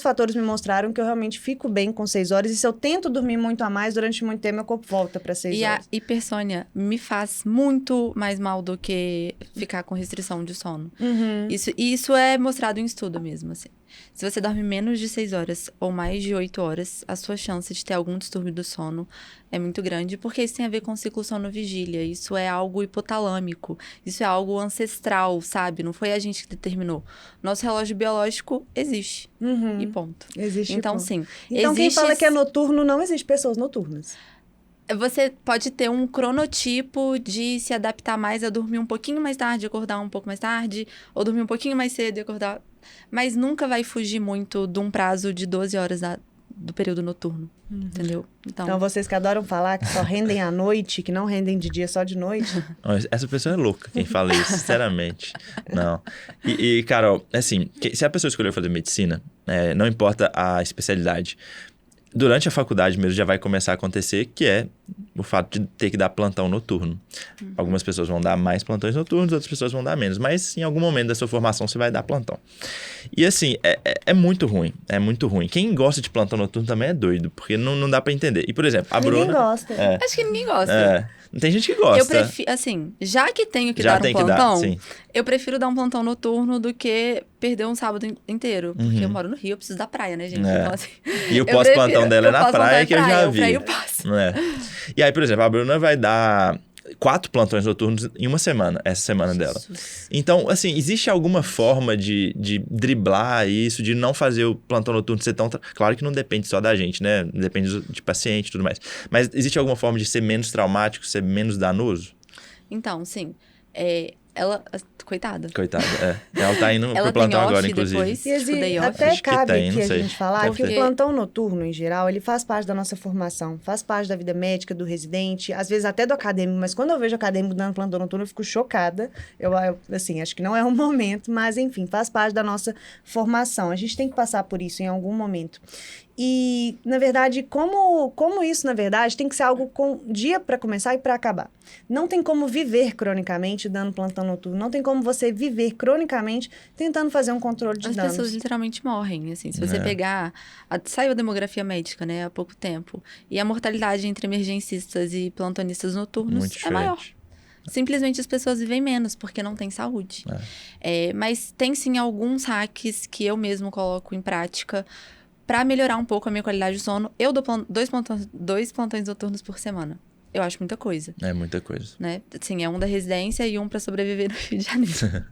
fatores me mostraram que eu realmente fico bem com 6 horas. E se eu tento dormir muito a mais, durante muito tempo, meu corpo volta para 6 horas. E a hipersônia me faz muito mais mal do que ficar com restrição de sono. Isso é mostrado em estudo mesmo, assim. Se você dorme menos de 6 horas ou mais de 8 horas, a sua chance de ter algum distúrbio do sono é muito grande, porque isso tem a ver com o ciclo sono-vigília. Isso é algo hipotalâmico, isso é algo ancestral, sabe? Não foi a gente que determinou. Nosso relógio biológico existe, e ponto. Existe, então, ponto. sim. Então, quem fala que é noturno, não existe pessoas noturnas. Você pode ter um cronotipo de se adaptar mais a dormir um pouquinho mais tarde, acordar um pouco mais tarde, ou dormir um pouquinho mais cedo e acordar... Mas nunca vai fugir muito de um prazo de 12 horas do período noturno, entendeu? Então, vocês que adoram falar que só rendem à noite, que não rendem de dia, só de noite. Essa pessoa é louca, quem fala isso, sinceramente. Não. E, Carol, assim, se a pessoa escolheu fazer medicina, não importa a especialidade, durante a faculdade mesmo já vai começar a acontecer, que é o fato de ter que dar plantão noturno. Algumas pessoas vão dar mais plantões noturnos, outras pessoas vão dar menos. Mas em algum momento da sua formação você vai dar plantão. E assim, é muito ruim. É muito ruim. Quem gosta de plantão noturno também é doido, porque não dá pra entender. E, por exemplo, a Bruna... Ninguém gosta. Acho que ninguém gosta. Tem gente que gosta. Eu prefiro, assim, já que tenho que dar um plantão, eu prefiro dar um plantão noturno do que perder um sábado inteiro. Porque eu moro no Rio, eu preciso da praia, né, gente? Então, assim, e o pós-plantão dela é na praia, que eu já vi. Eu passo. E aí, por exemplo, a Bruna vai dar 4 plantões noturnos em uma semana, essa semana dela. Então, assim, existe alguma forma de driblar isso, de não fazer o plantão noturno ser tão... Claro que não depende só da gente, né? Depende de paciente e tudo mais. Mas existe alguma forma de ser menos traumático, ser menos danoso? Então, sim. Ela... Coitada. Ela tá indo pro plantão agora, inclusive. Depois, tipo, até cabe aqui a gente falar que o plantão noturno, em geral, ele faz parte da nossa formação, faz parte da vida médica, do residente, às vezes até do acadêmico, mas quando eu vejo acadêmico dando plantão noturno, eu fico chocada. Eu assim, acho que não é um momento, mas enfim, faz parte da nossa formação. A gente tem que passar por isso em algum momento. E, na verdade, como isso, na verdade, tem que ser algo com dia para começar e para acabar. Não tem como viver cronicamente dando plantão noturno. Não tem como você viver cronicamente tentando fazer um controle de danos. As pessoas literalmente morrem, assim. Se você pegar... Saiu a demografia médica, né, há pouco tempo. E a mortalidade entre emergencistas e plantonistas noturnos é maior. Simplesmente as pessoas vivem menos, porque não tem saúde. Mas tem, sim, alguns hacks que eu mesmo coloco em prática para melhorar um pouco a minha qualidade de sono. Eu dou 2 plantões noturnos por semana. Eu acho muita coisa. É muita coisa. Né? Sim, é um da residência e um para sobreviver no Rio de Janeiro.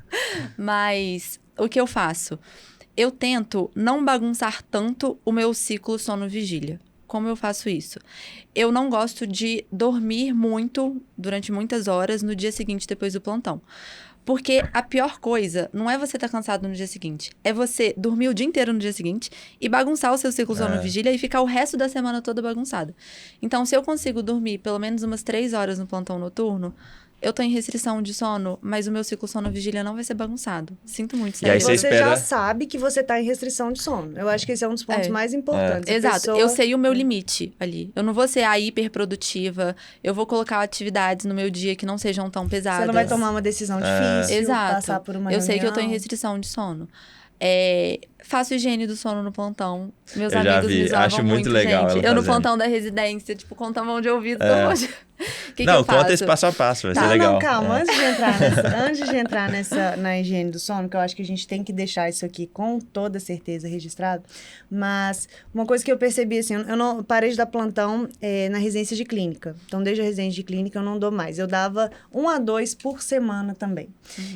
Mas o que eu faço? Eu tento não bagunçar tanto o meu ciclo sono-vigília. Como eu faço isso? Eu não gosto de dormir muito, durante muitas horas, no dia seguinte, depois do plantão. Porque a pior coisa não é você estar cansado no dia seguinte. É você dormir o dia inteiro no dia seguinte e bagunçar o seu ciclo sono-vigília e ficar o resto da semana toda bagunçado. Então, se eu consigo dormir pelo menos umas 3 horas no plantão noturno, eu tô em restrição de sono, mas o meu ciclo sono-vigília não vai ser bagunçado. Sinto muito. E aí você já sabe que você tá em restrição de sono. Eu acho que esse é um dos pontos mais importantes. Exato. Eu sei o meu limite ali. Eu não vou ser a hiperprodutiva. Eu vou colocar atividades no meu dia que não sejam tão pesadas. Você não vai tomar uma decisão difícil. Exato. Passar por uma reunião. Sei que eu tô em restrição de sono. Faço higiene do sono no plantão. Meus amigos me zoavam acho muito legal. Gente. Eu no plantão da residência, tipo, conta a mão de ouvido. Que eu faço? Conta esse passo a passo, vai ser legal. Não, calma. Antes de entrar na higiene do sono, que eu acho que a gente tem que deixar isso aqui com toda certeza registrado, mas uma coisa que eu percebi, assim, eu não parei de dar plantão na residência de clínica. Então, desde a residência de clínica, eu não dou mais. Eu dava 1 a 2 por semana também.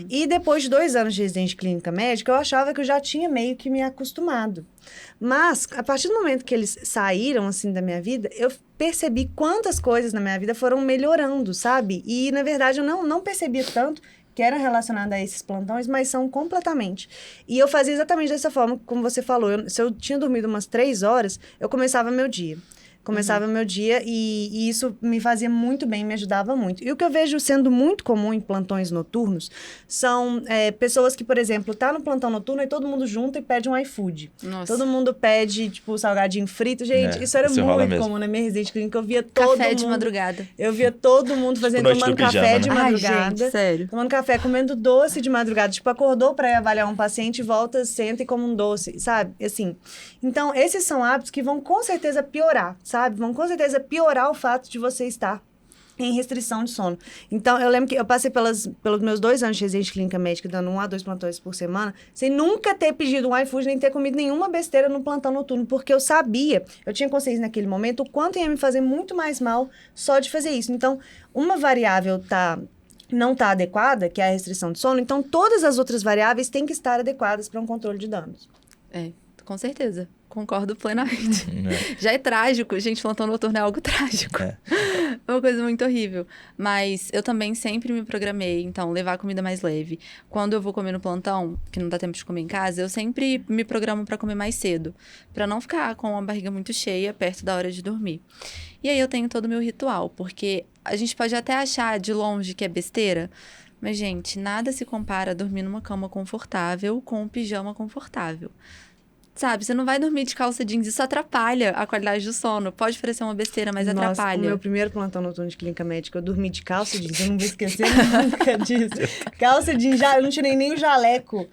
E depois de 2 anos de residência de clínica médica, eu achava que eu já tinha meio que me acostumado. Mas, a partir do momento que eles saíram, assim, da minha vida, eu percebi quantas coisas na minha vida foram melhorando, sabe? E, na verdade, eu não percebia tanto que era relacionada a esses plantões, mas são completamente. E eu fazia exatamente dessa forma, como você falou. Se eu tinha dormido umas 3 horas, eu começava meu dia. Meu dia e isso me fazia muito bem, me ajudava muito. E o que eu vejo sendo muito comum em plantões noturnos são pessoas que, por exemplo, tá no plantão noturno e todo mundo junta e pede um iFood. Nossa. Todo mundo pede, tipo, salgadinho frito. Gente, isso era muito comum na minha residência clínica. Eu via todo mundo... Café de madrugada. Eu via todo mundo tomando café de madrugada. Ai, gente, sério. Tomando café, comendo doce de madrugada. Tipo, acordou pra ir avaliar um paciente, volta, senta e come um doce, sabe? Assim. Então, esses são hábitos que vão com certeza piorar, sabe? Vão com certeza piorar o fato de você estar em restrição de sono. Então, eu lembro que eu passei pelos meus 2 anos de residência de clínica médica, dando 1 a 2 plantões por semana, sem nunca ter pedido um iFood, nem ter comido nenhuma besteira no plantão noturno, porque eu sabia, eu tinha consciência naquele momento, o quanto ia me fazer muito mais mal só de fazer isso. Então, uma variável não está adequada, que é a restrição de sono, então todas as outras variáveis têm que estar adequadas para um controle de danos. Com certeza. Concordo plenamente. Já é trágico. Gente, plantão noturno é algo trágico. É uma coisa muito horrível. Mas eu também sempre me programei, então, levar a comida mais leve. Quando eu vou comer no plantão, que não dá tempo de comer em casa, eu sempre me programo pra comer mais cedo. Pra não ficar com a barriga muito cheia perto da hora de dormir. E aí eu tenho todo o meu ritual, porque a gente pode até achar de longe que é besteira, mas, gente, nada se compara a dormir numa cama confortável com um pijama confortável. Sabe, você não vai dormir de calça jeans, isso atrapalha a qualidade do sono. Pode parecer uma besteira, mas Nossa, atrapalha. O meu primeiro plantão noturno de clínica médica, eu dormi de calça jeans, eu não vou esquecer nunca disso. Calça jeans, eu não tirei nem o jaleco.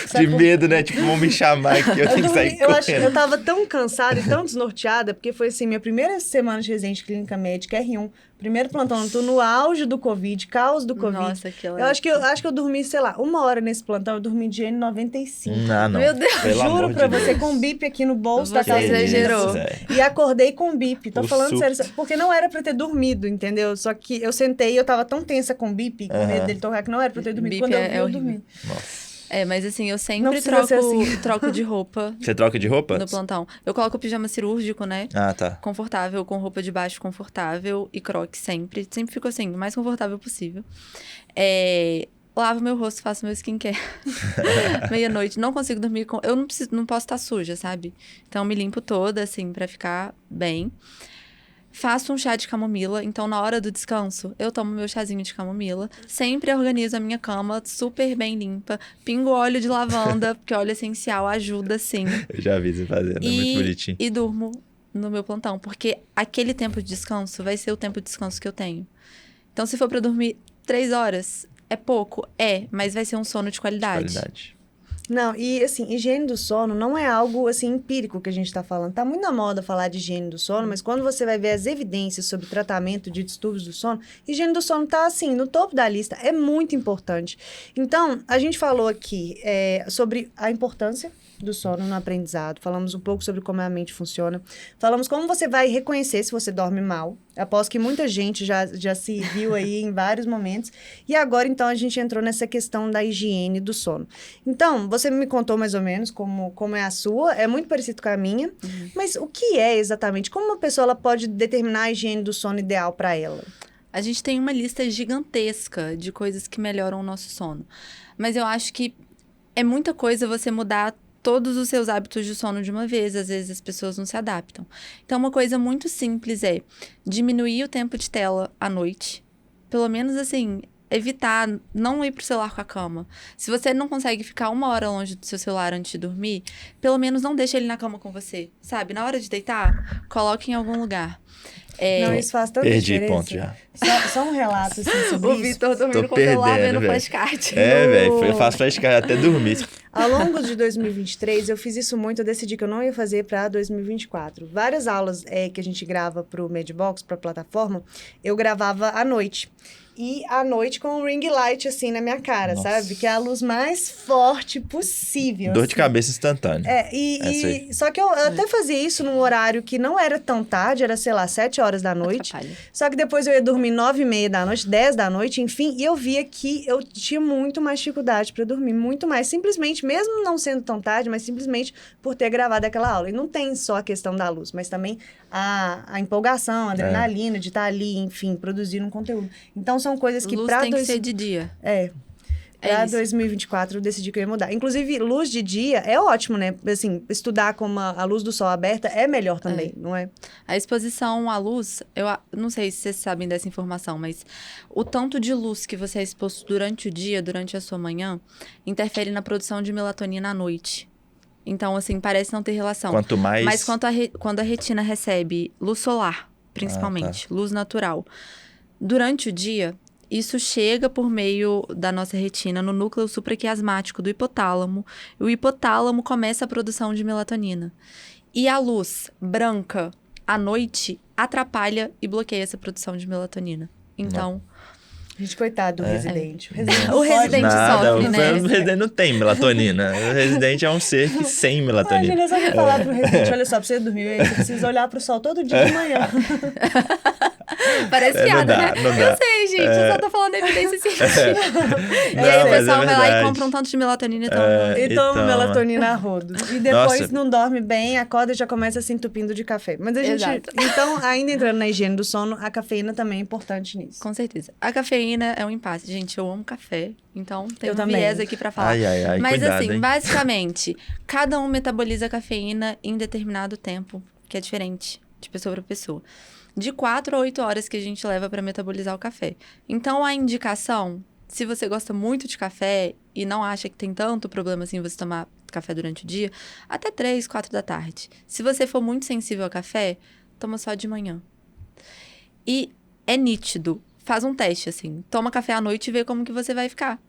Sabe? De medo, né? Tipo, vão me chamar aqui, eu tenho que sair correndo. Eu tava tão cansada e tão desnorteada, porque foi assim, minha primeira semana de residente de clínica médica, R1. Primeiro plantão noturno no auge do Covid, caos do Covid. Nossa, eu acho que eu dormi, sei lá, 1 hora nesse plantão, eu dormi de N95. Não. Meu Deus. Juro pra você, com um bip aqui no bolso da calça. Você exagerou. E acordei com um bip. Tô falando sério, porque não era pra eu ter dormido, entendeu? Só que eu sentei e eu tava tão tensa com o bip, com medo dele tocar, que não era pra eu ter dormido. Bip quando eu dormi. Nossa. Mas assim, eu sempre assim. troco de roupa. Você troca de roupa? No plantão. Eu coloco pijama cirúrgico, né? Ah, tá. Confortável, com roupa de baixo confortável e croque sempre. Sempre fico assim, o mais confortável possível. Lavo meu rosto, faço meu skincare. Meia-noite. Não consigo dormir com... Eu não posso estar suja, sabe? Então, eu me limpo toda, assim, pra ficar bem. Faço um chá de camomila, então na hora do descanso, eu tomo meu chazinho de camomila. Sempre organizo a minha cama super bem limpa. Pingo óleo de lavanda, porque óleo essencial ajuda, sim. Eu já vi você fazendo, é muito bonitinho. E durmo no meu plantão, porque aquele tempo de descanso vai ser o tempo de descanso que eu tenho. Então, se for pra dormir 3 horas, é pouco? Mas vai ser um sono de qualidade. Não, e assim, higiene do sono não é algo assim empírico que a gente tá falando. Tá muito na moda falar de higiene do sono, mas quando você vai ver as evidências sobre tratamento de distúrbios do sono, higiene do sono tá assim, no topo da lista, é muito importante. Então, a gente falou aqui sobre a importância do sono no aprendizado, falamos um pouco sobre como a mente funciona, falamos como você vai reconhecer se você dorme mal, após que muita gente já se viu aí em vários momentos, e agora então a gente entrou nessa questão da higiene do sono. Então, você me contou mais ou menos como é a sua, é muito parecido com a minha, mas o que é exatamente, como uma pessoa ela pode determinar a higiene do sono ideal para ela? A gente tem uma lista gigantesca de coisas que melhoram o nosso sono, mas eu acho que é muita coisa você mudar todos os seus hábitos de sono de uma vez, às vezes as pessoas não se adaptam. Então, uma coisa muito simples é diminuir o tempo de tela à noite. Pelo menos, assim, evitar não ir pro celular com a cama. Se você não consegue ficar 1 hora longe do seu celular antes de dormir, pelo menos não deixa ele na cama com você, sabe? Na hora de deitar, coloque em algum lugar. Não, isso faz tanta diferença. Ponto já. Só um relato assim, sobre isso. O Vitor dormindo com o celular vendo flashcard. Velho, eu faço flashcard até dormir. Ao longo de 2023, eu fiz isso muito, eu decidi que eu não ia fazer para 2024. Várias aulas que a gente grava pro Medbox, pra plataforma, eu gravava à noite. E à noite com um ring light, assim, na minha cara, sabe? Que é a luz mais forte possível. Dor de cabeça instantânea. Só que eu até fazia isso num horário que não era tão tarde, era, sei lá, 7 horas da noite. Atrapalha. Só que depois eu ia dormir 9h30 da noite, 10 da noite, enfim. E eu via que eu tinha muito mais dificuldade para dormir, muito mais. Simplesmente, mesmo não sendo tão tarde, mas simplesmente por ter gravado aquela aula. E não tem só a questão da luz, mas também a empolgação, a adrenalina de estar ali, enfim, produzindo um conteúdo. Então, são coisas que luz tem que ser de dia. Pra 2024 eu decidi que eu ia mudar. Inclusive, luz de dia é ótimo, né? Assim, estudar com a luz do sol aberta é melhor também, não é? A exposição à luz, eu não sei se vocês sabem dessa informação, mas o tanto de luz que você é exposto durante o dia, durante a sua manhã, interfere na produção de melatonina à noite. Então, assim, parece não ter relação. Quanto mais... Mas quando a retina recebe luz solar, principalmente, luz natural, durante o dia, isso chega por meio da nossa retina no núcleo supraquiasmático do hipotálamo. E o hipotálamo começa a produção de melatonina. E a luz branca à noite atrapalha e bloqueia essa produção de melatonina. Então... Gente, coitado do residente. O residente sofre, né? O residente não tem melatonina. O residente é um ser que sem melatonina. Imagina, só que falar pro residente, olha só, pra você dormir, você precisa olhar pro sol todo dia de manhã. Parece Não piada, dá, né? não dá. Eu sei, gente. Eu só tô falando evidência científica. E Não, aí o mas pessoal vai lá e verdade. compra um tanto de melatonina e toma. E E toma toma. melatonina a rodo. E depois Nossa. não dorme bem, acorda e já começa se entupindo de café. Mas a gente... Exato. Então, ainda entrando na higiene do sono, a cafeína também é importante nisso. Com certeza. A cafeína é um impasse. Gente, eu amo café. Então, tem um também. viés aqui pra falar. Ai, Mas cuidado, assim, hein? basicamente, cada um metaboliza a cafeína em determinado tempo, que é diferente de pessoa para pessoa. De 4 a 8 horas que a gente leva para metabolizar o café. Então, a indicação, se você gosta muito de café e não acha que tem tanto problema assim você tomar café durante o dia, até 3, 4 da tarde. Se você for muito sensível ao café, toma só de manhã. E é nítido. Faz um teste, assim. Toma café à noite e vê como que você vai ficar.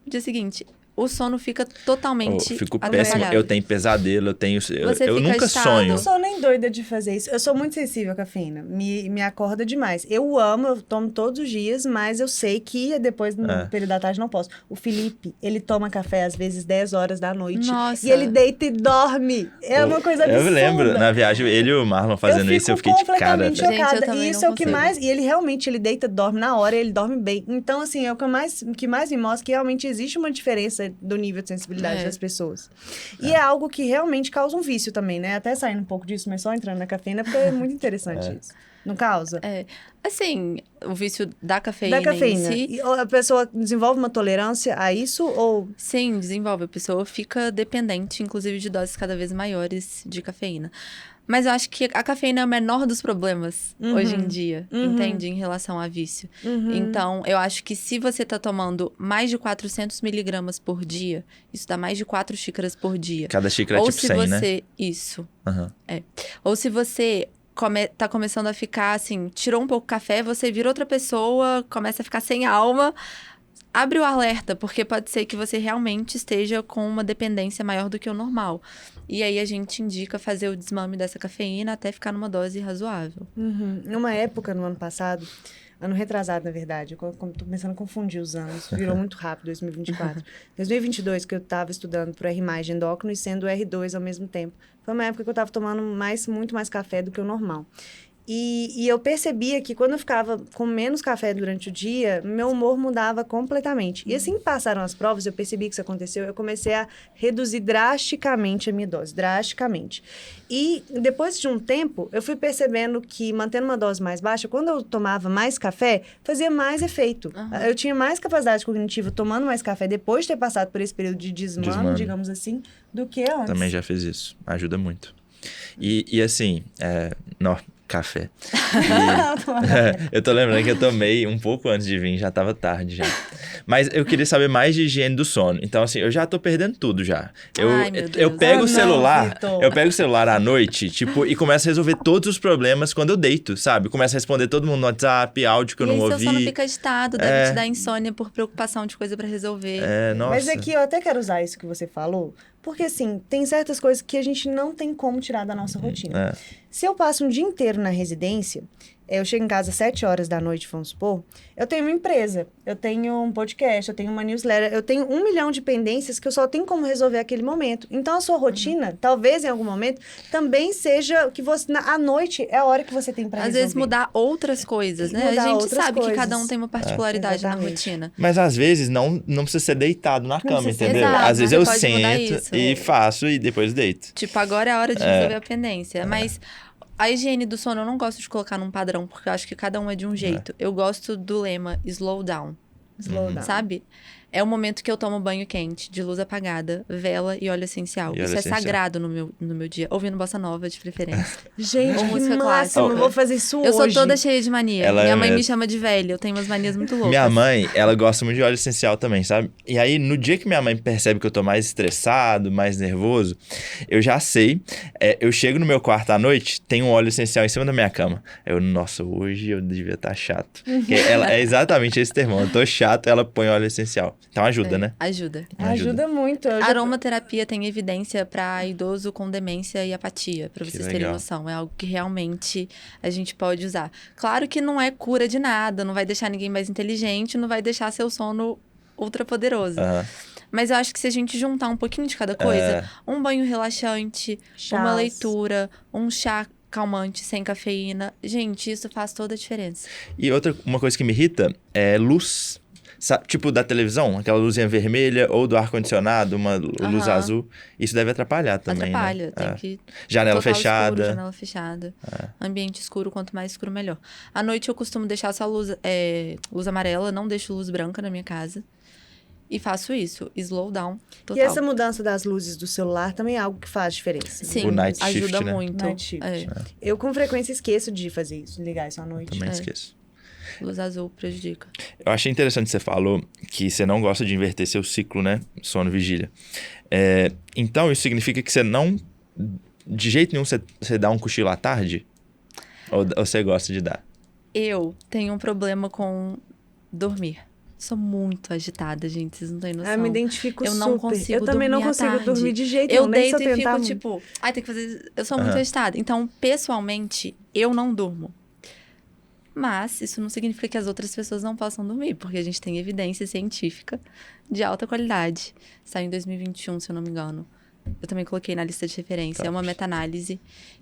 No dia seguinte, o sono fica totalmente Eu fico péssimo. atrapalhado. Eu tenho pesadelo, eu Você eu fica nunca agitado. sonho. Eu não sou nem doida de fazer isso. Eu sou muito sensível à cafeína. Me acorda demais. Eu amo, eu tomo todos os dias, mas eu sei que depois, no período da tarde, não posso. O Felipe, ele toma café às vezes 10 horas da noite. Nossa. E ele deita e dorme. É uma coisa absurda. Eu lembro, na viagem, ele e o Marlon fazendo isso, eu fiquei de cara. completamente Gente, eu chocada. também E isso não é o que consigo. mais... E ele realmente, ele deita, dorme na hora, ele dorme bem. Então, assim, é o que mais me mostra que realmente existe uma diferença do nível de sensibilidade das pessoas. E é algo que realmente causa um vício também, né? Até saindo um pouco disso, mas só entrando na cafeína, porque é muito interessante isso. Não causa? Assim, o vício da cafeína, Da cafeína. em si, E a pessoa desenvolve uma tolerância a isso ou... sim, desenvolve. A pessoa fica dependente, inclusive, de doses cada vez maiores de cafeína. Mas eu acho que a cafeína é o menor dos problemas hoje em dia, entende? Em relação a vício. Então, eu acho que se você tá tomando mais de 400 miligramas por dia, isso dá mais de 4 xícaras por dia. Cada xícara é Ou tipo se 100, né? você... Isso. Aham. Ou se você tá começando a ficar, assim, tirou um pouco o café, você vira outra pessoa, começa a ficar sem alma... Abre o alerta, porque pode ser que você realmente esteja com uma dependência maior do que o normal. E aí a gente indica fazer o desmame dessa cafeína até ficar numa dose razoável. Numa época, no ano passado, ano retrasado, na verdade, eu tô começando a confundir os anos, virou muito rápido, 2024. 2022, que eu tava estudando pro R+, de endócrino, e sendo R2 ao mesmo tempo. Foi uma época que eu tava tomando muito mais café do que o normal. E eu percebia que quando eu ficava com menos café durante o dia, meu humor mudava completamente. E assim que passaram as provas, eu percebi que isso aconteceu, eu comecei a reduzir drasticamente a minha dose, drasticamente. E depois de um tempo, eu fui percebendo que mantendo uma dose mais baixa, quando eu tomava mais café, fazia mais efeito. Eu tinha mais capacidade cognitiva tomando mais café depois de ter passado por esse período de desmame, digamos assim, do que antes. Também já fiz isso. Ajuda muito. E assim, café. Eu tô lembrando que eu tomei um pouco antes de vir, já tava tarde já. Mas eu queria saber mais de higiene do sono. Então, assim, eu já tô perdendo tudo já. Ai, meu Deus. Eu pego o celular, Vitor. eu pego o celular à noite, tipo, e começo a resolver todos os problemas quando eu deito, sabe? Começo a responder todo mundo no WhatsApp, áudio que eu e não aí ouvi. seu sono fica agitado, deve te dar insônia por preocupação de coisa pra resolver. Nossa. Mas aqui eu até quero usar isso que você falou, porque assim, tem certas coisas que a gente não tem como tirar da nossa rotina. Se eu passo um dia inteiro na residência, eu chego em casa às 7 horas da noite, vamos supor, eu tenho uma empresa, eu tenho um podcast, eu tenho uma newsletter, eu tenho 1 milhão de pendências que eu só tenho como resolver aquele momento. Então, a sua rotina, talvez em algum momento, também seja que você, à noite, é a hora que você tem pra resolver. Às vezes mudar outras coisas, né? Mudar A gente outras sabe que coisas. cada um tem uma particularidade na exatamente. rotina. Mas às vezes não precisa ser deitado na cama, precisa ser entendeu? exato, Às vezes você eu pode mudar sento isso. e faço e depois deito. Tipo, agora é a hora de resolver a pendência. Mas a higiene do sono eu não gosto de colocar num padrão, porque eu acho que cada um é de um jeito. Eu gosto do lema slow down, Slow down. sabe? É o momento que eu tomo banho quente, de luz apagada, vela e óleo essencial. E óleo Isso é essencial. sagrado no meu dia. Ouvindo bossa nova, de preferência. Gente, Ou que música máximo, clássica. eu vou fazer isso Eu sou hoje. toda cheia de mania. Ela Minha é mãe me mesmo. chama de velha. Eu tenho umas manias muito loucas. Minha mãe, ela gosta muito de óleo essencial também, sabe? E aí, no dia que minha mãe percebe que eu tô mais estressado, mais nervoso, eu já sei. Eu chego no meu quarto à noite, tem um óleo essencial em cima da minha cama. Nossa, hoje eu devia estar chato. Porque ela é exatamente esse termo. Eu tô chato, ela põe óleo essencial. Então ajuda, né? Ajuda. Ajuda muito. A aromaterapia tem evidência para idoso com demência e apatia, para Que vocês terem legal. noção. É algo que realmente a gente pode usar. Claro que não é cura de nada, não vai deixar ninguém mais inteligente, não vai deixar seu sono ultra poderoso. Aham. Mas eu acho que se a gente juntar um pouquinho de cada coisa, um banho relaxante, Chás. uma leitura, um chá calmante, sem cafeína. Gente, isso faz toda a diferença. E uma coisa que me irrita é luz. Tipo da televisão, aquela luzinha vermelha, ou do ar-condicionado, uma luz azul. Isso deve atrapalhar também, Atrapalha, né? tem que... Janela total fechada. Escuro, janela fechada. Ambiente escuro, quanto mais escuro, melhor. À noite eu costumo deixar só luz amarela, não deixo luz branca na minha casa. E faço isso, slow down, total. E essa mudança das luzes do celular também é algo que faz diferença. Sim, o night shift, ajuda né? muito. Night shift. Eu, com frequência, esqueço de fazer isso, ligar isso à noite. Também esqueço. Luz azul prejudica. Eu achei interessante que você falou que você não gosta de inverter seu ciclo, né? Sono-vigília. Então, isso significa que você não... De jeito nenhum, você dá um cochilo à tarde? Ou você gosta de dar? Eu tenho um problema com dormir. Sou muito agitada, gente. Vocês não têm noção. Eu me identifico super. Eu não consigo Eu também não dormir à consigo tarde. dormir de jeito nenhum. Eu nem se deito e fico, tentar tipo... Ai, tem que fazer... Eu sou muito agitada. Então, pessoalmente, eu não durmo. Mas isso não significa que as outras pessoas não possam dormir, porque a gente tem evidência científica de alta qualidade. Saiu em 2021, se eu não me engano. Eu também coloquei na lista de referência. É uma meta-análise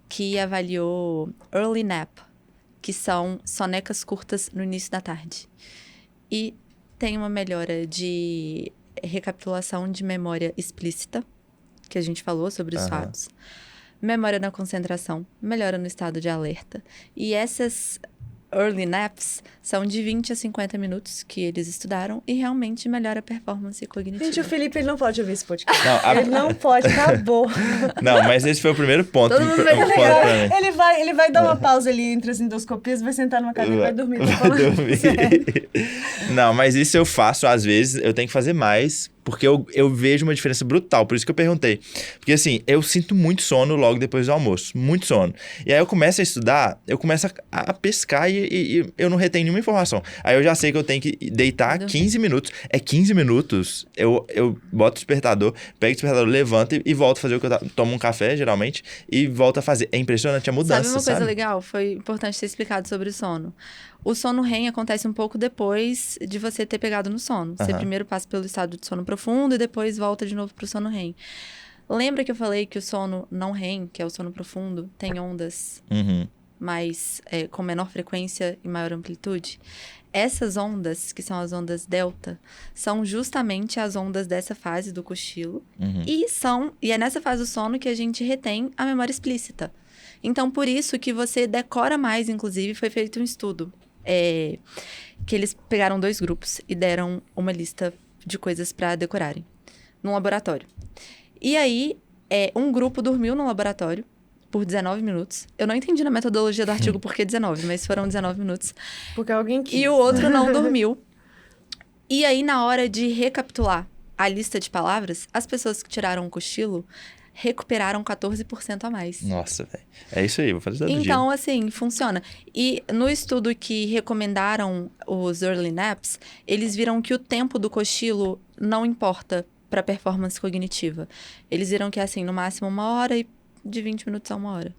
que avaliou early nap, que são sonecas curtas no início da tarde. E tem uma melhora de recapitulação de memória explícita, que a gente falou sobre os fatos. Memória na concentração, melhora no estado de alerta. E essas early naps são de 20 a 50 minutos que eles estudaram e realmente melhora a performance cognitiva. Gente, o Felipe, ele não pode ouvir esse podcast. Não, Ele não pode, acabou. Não, mas esse foi o primeiro ponto. Todo mundo vai pra mim. Ele vai dar uma pausa ali entre as endoscopias, vai sentar numa cadeira e vai dormir. Vai dormir. Não, mas isso eu faço às vezes, eu tenho que fazer mais, porque eu vejo uma diferença brutal, por isso que eu perguntei. Porque assim, eu sinto muito sono logo depois do almoço, muito sono. E aí eu começo a estudar, eu começo a pescar e eu não retenho nenhuma informação. Aí eu já sei que eu tenho que deitar 15 minutos. É 15 minutos, eu boto o despertador, pego o despertador, levanto e volto a fazer o que eu tomo um café, geralmente, e volto a fazer. É impressionante a mudança, sabe? Uma coisa legal? Foi importante ter explicado sobre o sono. O sono REM acontece um pouco depois de você ter pegado no sono. Você primeiro passa pelo estado de sono profundo e depois volta de novo pro sono REM. Lembra que eu falei que o sono não REM, que é o sono profundo, tem ondas mais com menor frequência e maior amplitude? Essas ondas, que são as ondas delta, são justamente as ondas dessa fase do cochilo. E é nessa fase do sono que a gente retém a memória explícita. Então, por isso que você decora mais, inclusive, foi feito um estudo. Que eles pegaram 2 grupos e deram uma lista de coisas para decorarem num laboratório. E aí, um grupo dormiu no laboratório por 19 minutos. Eu não entendi na metodologia do artigo por que 19, mas foram 19 minutos. Porque alguém quis. E o outro não dormiu. E aí, na hora de recapitular a lista de palavras, as pessoas que tiraram o cochilo recuperaram 14% a mais. Nossa, velho. É isso aí, vou fazer todo dia. Então, assim, funciona. E no estudo que recomendaram os early naps, eles viram que o tempo do cochilo não importa para performance cognitiva. Eles viram que é, assim, no máximo 1 hora e de 20 minutos a 1 hora.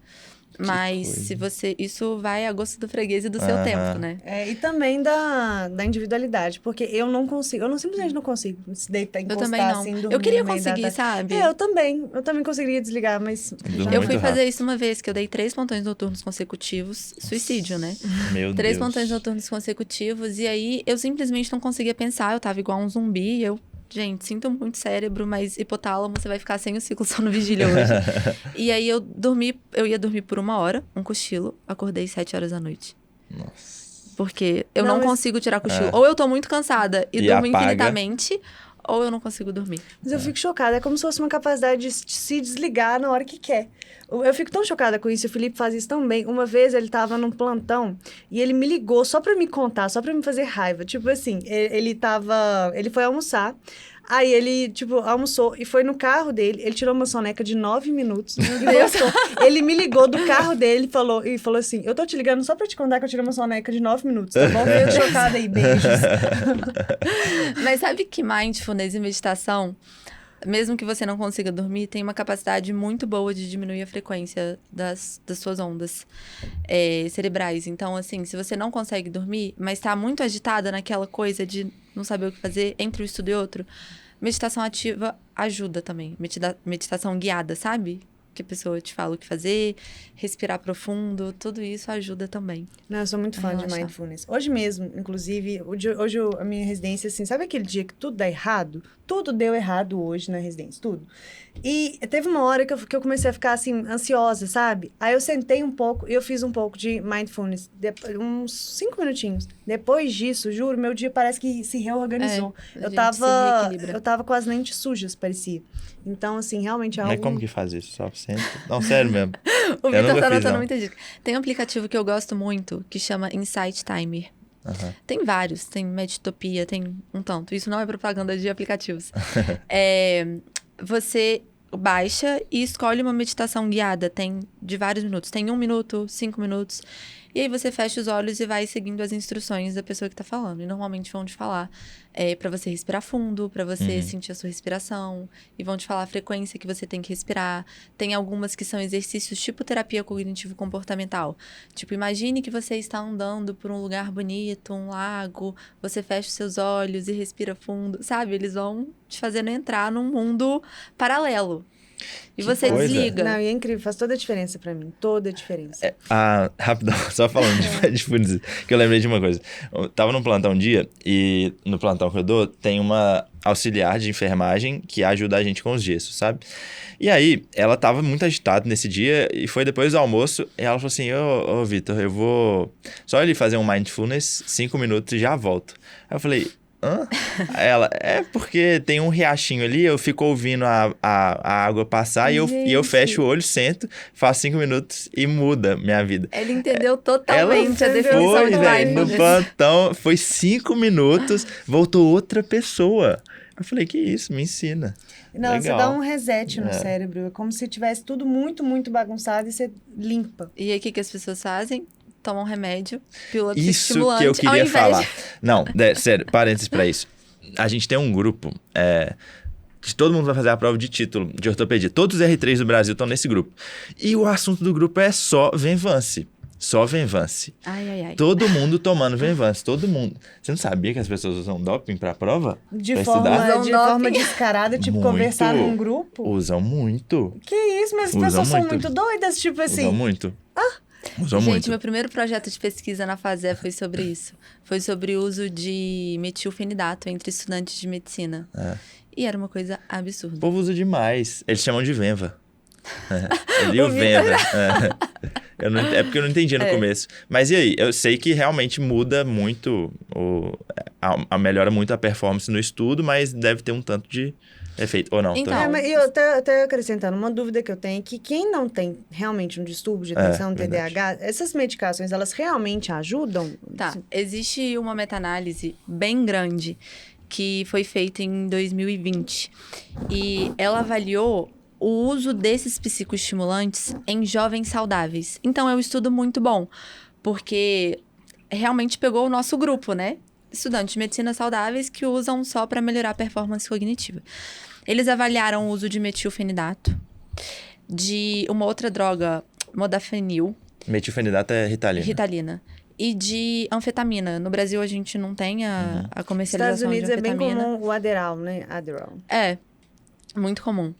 Mas se você... Isso vai a gosto do freguês e do seu tempo, né? E também da individualidade. Porque eu não consigo... Eu simplesmente não consigo se deitar, encostar, eu também não. assim, dormir. Eu queria conseguir, sabe? Eu também. Eu também conseguiria desligar, mas... Eu fui fazer isso uma vez, que eu dei 3 plantões noturnos consecutivos. Suicídio, né? Meu 3 Deus. plantões noturnos consecutivos. E aí, eu simplesmente não conseguia pensar. Eu tava igual um zumbi. Gente, sinto muito cérebro, mas hipotálamo, você vai ficar sem o ciclo sono-vigília hoje. E aí, eu ia dormir por 1 hora, um cochilo. Acordei 7 horas da noite. Nossa. Porque eu não consigo tirar cochilo. Ou eu tô muito cansada e durmo infinitamente, ou eu não consigo dormir. Mas eu fico chocada. É como se fosse uma capacidade de se desligar na hora que quer. Eu fico tão chocada com isso. O Felipe faz isso também. Uma vez ele tava num plantão e ele me ligou só pra me contar, só pra me fazer raiva. Tipo assim, ele foi almoçar. Aí ele, almoçou e foi no carro dele. Ele tirou uma soneca de 9 minutos. E voltou. Ele me ligou do carro dele e falou assim: eu tô te ligando só pra te contar que eu tirei uma soneca de 9 minutos, tá bom? Eu chocada aí, beijos. Mas sabe que mindfulness e meditação, mesmo que você não consiga dormir, tem uma capacidade muito boa de diminuir a frequência das suas ondas cerebrais. Então, assim, se você não consegue dormir, mas tá muito agitada naquela coisa de não saber o que fazer entre um estudo e outro, meditação ativa ajuda também. Meditação guiada, sabe? que a pessoa te fala o que fazer, respirar profundo, tudo isso ajuda também. Não, eu sou muito fã de mindfulness. Hoje mesmo, inclusive, hoje a minha residência, assim, sabe aquele dia que tudo dá errado? Tudo deu errado hoje na residência, tudo. E teve uma hora que eu comecei a ficar, assim, ansiosa, sabe? Aí eu sentei um pouco e eu fiz um pouco de mindfulness, uns 5 minutinhos. Depois disso, juro, meu dia parece que se reorganizou. Eu tava com as lentes sujas, parecia. Então, assim, realmente é algo... Mas como que faz isso? Só senta? Não, sério mesmo. O Vitor tá anotando muita dica. Tem um aplicativo que eu gosto muito, que chama Insight Timer. Uhum. Tem vários, tem Meditopia, tem um tanto. Isso não é propaganda de aplicativos. Você baixa e escolhe uma meditação guiada. Tem de vários minutos. Tem 1 minuto, 5 minutos. E aí você fecha os olhos e vai seguindo as instruções da pessoa que tá falando. E normalmente vão te falar pra você respirar fundo, pra você sentir a sua respiração. E vão te falar a frequência que você tem que respirar. Tem algumas que são exercícios tipo terapia cognitivo-comportamental. Tipo, imagine que você está andando por um lugar bonito, um lago. Você fecha os seus olhos e respira fundo. Sabe? Eles vão te fazendo entrar num mundo paralelo. E você desliga. Não, e é incrível, faz toda a diferença pra mim. Toda a diferença. Rapidão, só falando de mindfulness, que eu lembrei de uma coisa. Eu tava num plantão um dia, e no plantão que eu dou, tem uma auxiliar de enfermagem que ajuda a gente com os gessos, sabe? E aí, ela tava muito agitada nesse dia, e foi depois do almoço, e ela falou assim, ô Vitor, eu vou só ali fazer um mindfulness, 5 minutos e já volto. Aí eu falei... Hã? Ela, porque tem um riachinho ali, eu fico ouvindo a água passar e eu fecho o olho, sento, faço 5 minutos e muda minha vida. Ele entendeu totalmente a definição de mindfulness. No plantão, foi 5 minutos, voltou outra pessoa. Eu falei, que isso, me ensina. Não, legal. Você dá um reset no cérebro, é como se tivesse tudo muito, muito bagunçado e você limpa. E aí, o que as pessoas fazem? Tomam remédio, pílula isso estimulante. Isso que eu queria falar. Não, sério, parênteses pra isso. A gente tem um grupo que todo mundo vai fazer a prova de título de ortopedia. Todos os R3 do Brasil estão nesse grupo. E o assunto do grupo é só Venvance. Só Venvance. Ai. Todo mundo tomando Venvance, todo mundo. Você não sabia que as pessoas usam doping pra prova? De forma descarada, tipo, muito, conversar num grupo? Usam muito. Que isso, mas as pessoas são muito doidas, tipo assim. Usam muito. Usam muito. Meu primeiro projeto de pesquisa na FASE foi sobre isso. Foi sobre o uso de metilfenidato entre estudantes de medicina. E era uma coisa absurda. O povo usa demais. Eles chamam de Venva. Ali o Venva. É porque eu não entendia no começo. Mas e aí? Eu sei que realmente muda muito, melhora muito a performance no estudo, mas deve ter um tanto de efeito, ou não? Então, mas eu até acrescentando, uma dúvida que eu tenho é que quem não tem realmente um distúrbio de atenção, TDAH, essas medicações, elas realmente ajudam? Tá, existe uma meta-análise bem grande que foi feita em 2020 e ela avaliou o uso desses psicoestimulantes em jovens saudáveis. Então, é um estudo muito bom, porque realmente pegou o nosso grupo, né? Estudantes de medicina saudáveis que usam só para melhorar a performance cognitiva. Eles avaliaram o uso de metilfenidato, de uma outra droga, modafinil. Metilfenidato é Ritalina. Ritalina. E de anfetamina. No Brasil, a gente não tem a comercialização de anfetamina. Nos Estados Unidos é bem comum o Adderall, né? Adderall. Muito comum.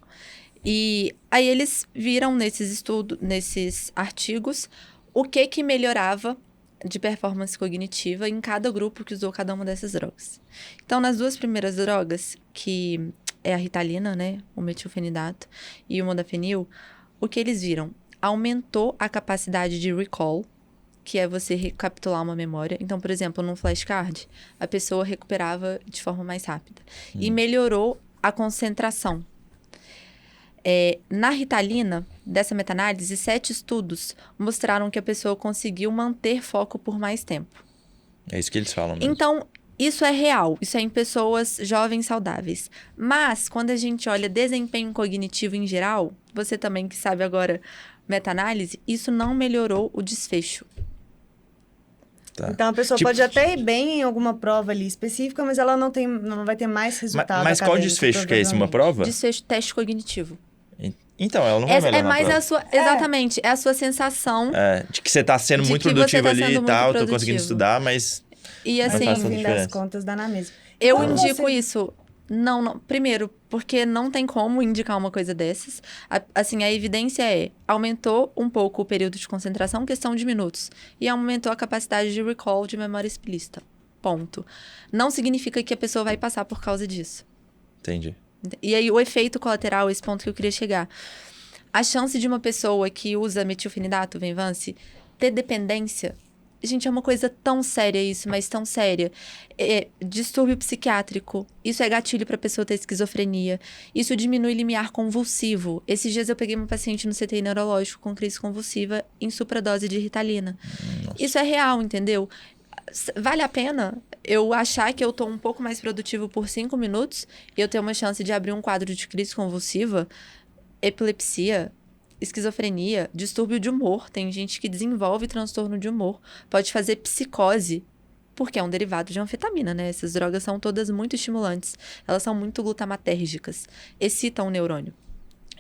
E aí eles viram nesses estudos, nesses artigos, o que melhorava de performance cognitiva em cada grupo que usou cada uma dessas drogas. Então, nas 2 primeiras drogas, que é a Ritalina, né, o metilfenidato e o modafinil, o que eles viram? Aumentou a capacidade de recall, que é você recapitular uma memória. Então, por exemplo, num flashcard, a pessoa recuperava de forma mais rápida. E melhorou a concentração. Na Ritalina, dessa meta-análise, 7 estudos mostraram que a pessoa conseguiu manter foco por mais tempo. É isso que eles falam mesmo. Então, isso é real. Isso é em pessoas jovens saudáveis. Mas, quando a gente olha desempenho cognitivo em geral, você também que sabe agora meta-análise, isso não melhorou o desfecho. Tá. Então, a pessoa pode até ir bem em alguma prova ali específica, mas ela não vai ter mais resultado. Mas qual desfecho que é esse? Uma prova? Desfecho teste cognitivo. Então, ela não vai melhorar na prova. A sua... Exatamente. É a sua sensação... de que você tá sendo muito produtivo ali e tal, tô conseguindo estudar, mas... E assim... No fim das contas, dá na mesma. Eu indico isso Não. Primeiro, porque não tem como indicar uma coisa dessas. Assim, a evidência aumentou um pouco o período de concentração, questão de minutos. E aumentou a capacidade de recall de memória explícita. Ponto. Não significa que a pessoa vai passar por causa disso. Entendi. E aí, o efeito colateral, esse ponto que eu queria chegar. A chance de uma pessoa que usa metilfenidato, Venvance, ter dependência... Gente, é uma coisa tão séria isso, mas tão séria. Distúrbio psiquiátrico. Isso é gatilho para a pessoa ter esquizofrenia. Isso diminui limiar convulsivo. Esses dias eu peguei uma paciente no CTI neurológico com crise convulsiva em supradose de Ritalina. Nossa. Isso é real, entendeu? Vale a pena eu achar que eu tô um pouco mais produtivo por 5 minutos e eu ter uma chance de abrir um quadro de crise convulsiva, epilepsia, esquizofrenia, distúrbio de humor. Tem gente que desenvolve transtorno de humor. Pode fazer psicose, porque é um derivado de anfetamina, né? Essas drogas são todas muito estimulantes. Elas são muito glutamatérgicas. Excitam o neurônio.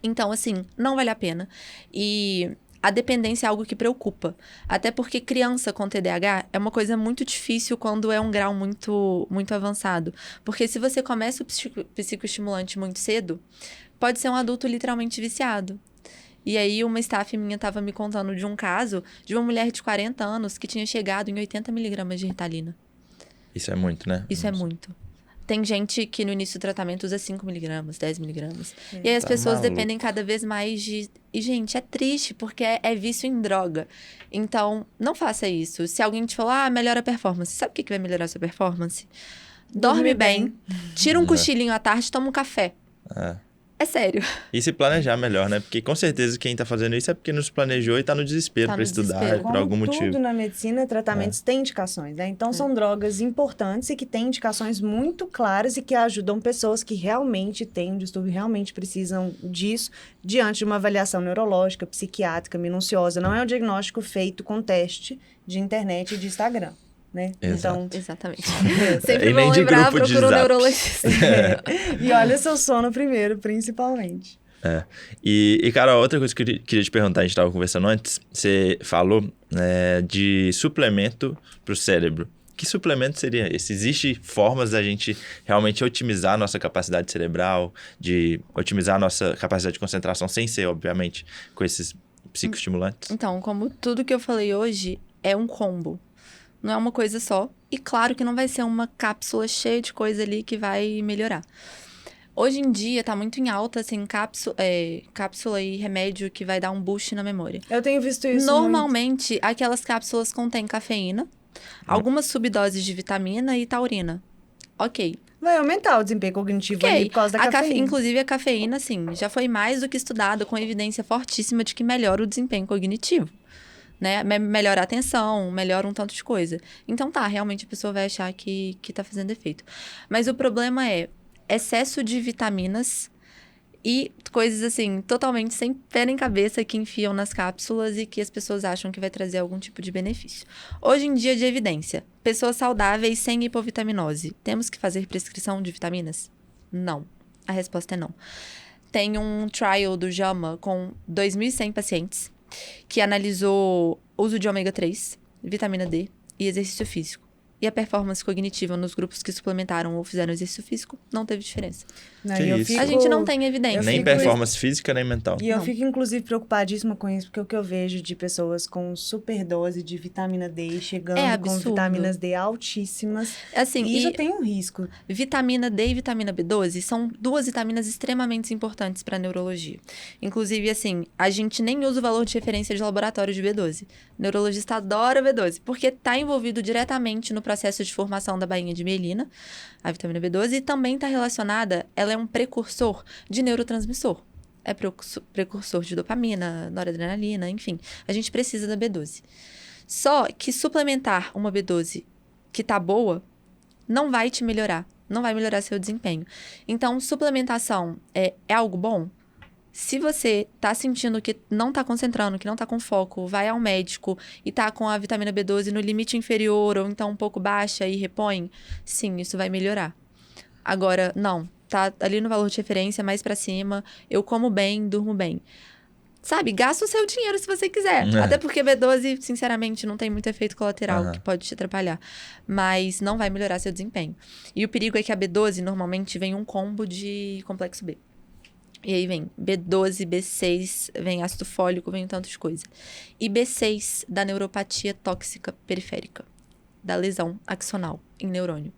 Então, assim, não vale a pena. E a dependência é algo que preocupa. Até porque criança com TDAH é uma coisa muito difícil quando é um grau muito, muito avançado. Porque se você começa o psicoestimulante muito cedo, pode ser um adulto literalmente viciado. E aí, uma staff minha estava me contando de um caso de uma mulher de 40 anos que tinha chegado em 80 miligramas de Ritalina. Isso é muito, né? Isso é muito. Tem gente que no início do tratamento usa 5 miligramas, 10 miligramas. E aí as pessoas dependem cada vez mais de... E, gente, é triste, porque é vício em droga. Então, não faça isso. Se alguém te falar, melhora a performance. Sabe o que vai melhorar a sua performance? Dorme bem, tira um cochilinho à tarde, toma um café. É sério. E se planejar melhor, né? Porque com certeza quem tá fazendo isso é porque não se planejou e tá no desespero para estudar, por algum motivo. Tudo na medicina, tratamentos têm indicações, né? Então, são drogas importantes e que têm indicações muito claras e que ajudam pessoas que realmente têm um distúrbio, realmente precisam disso, diante de uma avaliação neurológica, psiquiátrica, minuciosa. Não é um diagnóstico feito com teste de internet e de Instagram. Né? Exato. Então, exatamente. Sempre vão lembrar, procura um neurologista. E olha seu sono primeiro, principalmente. E, cara, outra coisa que eu queria te perguntar, a gente estava conversando antes, você falou de suplemento para o cérebro. Que suplemento seria esse? Existem formas da gente realmente otimizar a nossa capacidade cerebral, de otimizar a nossa capacidade de concentração, sem ser, obviamente, com esses psicoestimulantes? Então, como tudo que eu falei hoje é um combo. Não é uma coisa só. E claro que não vai ser uma cápsula cheia de coisa ali que vai melhorar. Hoje em dia, tá muito em alta, assim, cápsula e remédio que vai dar um boost na memória. Eu tenho visto isso Normalmente, muito. Aquelas cápsulas contêm cafeína, algumas subdoses de vitamina e taurina. Ok. Vai aumentar o desempenho cognitivo ali por causa da cafeína. Inclusive, a cafeína, assim, já foi mais do que estudada com evidência fortíssima de que melhora o desempenho cognitivo. Né? Melhora a atenção, melhora um tanto de coisa. Então realmente a pessoa vai achar que tá fazendo efeito. Mas o problema é excesso de vitaminas e coisas assim, totalmente sem pé nem cabeça que enfiam nas cápsulas e que as pessoas acham que vai trazer algum tipo de benefício. Hoje em dia, de evidência, pessoas saudáveis sem hipovitaminose, temos que fazer prescrição de vitaminas? Não. A resposta é não. Tem um trial do JAMA com 2.100 pacientes que analisou uso de ômega 3, vitamina D e exercício físico. E a performance cognitiva nos grupos que suplementaram ou fizeram exercício físico não teve diferença. A gente não tem evidência. Nem performance física, nem mental. E eu fico, inclusive, preocupadíssima com isso, porque o que eu vejo de pessoas com superdose de vitamina D chegando com vitaminas D altíssimas, assim, isso tem um risco. Vitamina D e vitamina B12 são duas vitaminas extremamente importantes para a neurologia. Inclusive, assim, a gente nem usa o valor de referência de laboratório de B12. O neurologista adora B12, porque está envolvido diretamente no processo de formação da bainha de mielina, a vitamina B12, e também está relacionada, ela é um precursor de neurotransmissor. É precursor de dopamina, noradrenalina, enfim. A gente precisa da B12. Só que suplementar uma B12 que tá boa, não vai te melhorar. Não vai melhorar seu desempenho. Então, suplementação é algo bom? Se você tá sentindo que não tá concentrando, que não tá com foco, vai ao médico e tá com a vitamina B12 no limite inferior ou então um pouco baixa e repõe, sim, isso vai melhorar. Agora, não, tá ali no valor de referência, mais pra cima, eu como bem, durmo bem. sabe, gasta o seu dinheiro se você quiser. Até porque B12, sinceramente, não tem muito efeito colateral que pode te atrapalhar. Mas não vai melhorar seu desempenho. E o perigo é que a B12, normalmente, vem um combo de complexo B. E aí vem B12, B6, vem ácido fólico, vem um tanto de coisa. E B6 da neuropatia tóxica periférica, da lesão axonal em neurônio.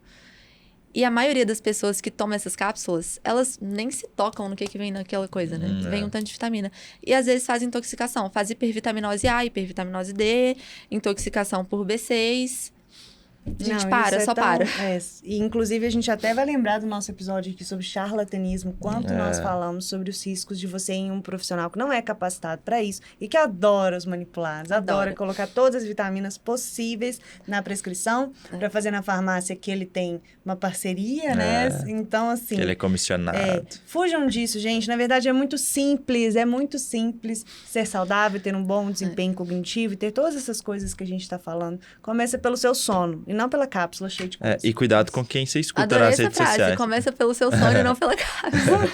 E a maioria das pessoas que tomam essas cápsulas, elas nem se tocam no que vem naquela coisa, né? Vem um tanto de vitamina. E às vezes fazem intoxicação. Faz hipervitaminose A, hipervitaminose D, intoxicação por B6. Gente, para. E, inclusive, a gente até vai lembrar do nosso episódio aqui sobre charlatanismo, quanto nós falamos sobre os riscos de você ir em um profissional que não é capacitado para isso e que adora os manipulados, adora colocar todas as vitaminas possíveis na prescrição para fazer na farmácia que ele tem uma parceria, né? Então, assim... Que ele é comissionado. Fujam disso, gente. Na verdade, é muito simples ser saudável, ter um bom desempenho cognitivo e ter todas essas coisas que a gente está falando. Começa pelo seu sono. E não pela cápsula cheia de coisa. E cuidado com quem você escuta Adorei nas redes sociais. Começa pelo seu sono e não pela cápsula.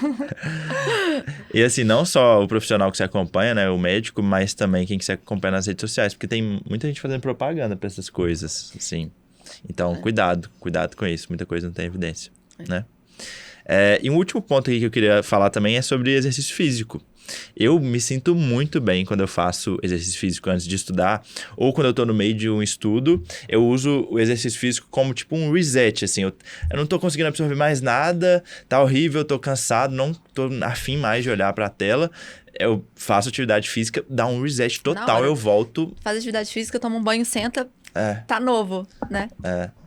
E assim, não só o profissional que você acompanha, né, o médico, mas também quem que você acompanha nas redes sociais, porque tem muita gente fazendo propaganda para essas coisas, assim. Então, cuidado com isso. Muita coisa não tem evidência, né? E um último ponto aqui que eu queria falar também é sobre exercício físico. Eu me sinto muito bem quando eu faço exercício físico antes de estudar, ou quando eu tô no meio de um estudo, eu uso o exercício físico como tipo um reset, assim, eu não tô conseguindo absorver mais nada, tá horrível, eu tô cansado, não tô afim mais de olhar pra tela, eu faço atividade física, dá um reset total, eu volto... Faz atividade física, toma um banho, senta, tá novo, né?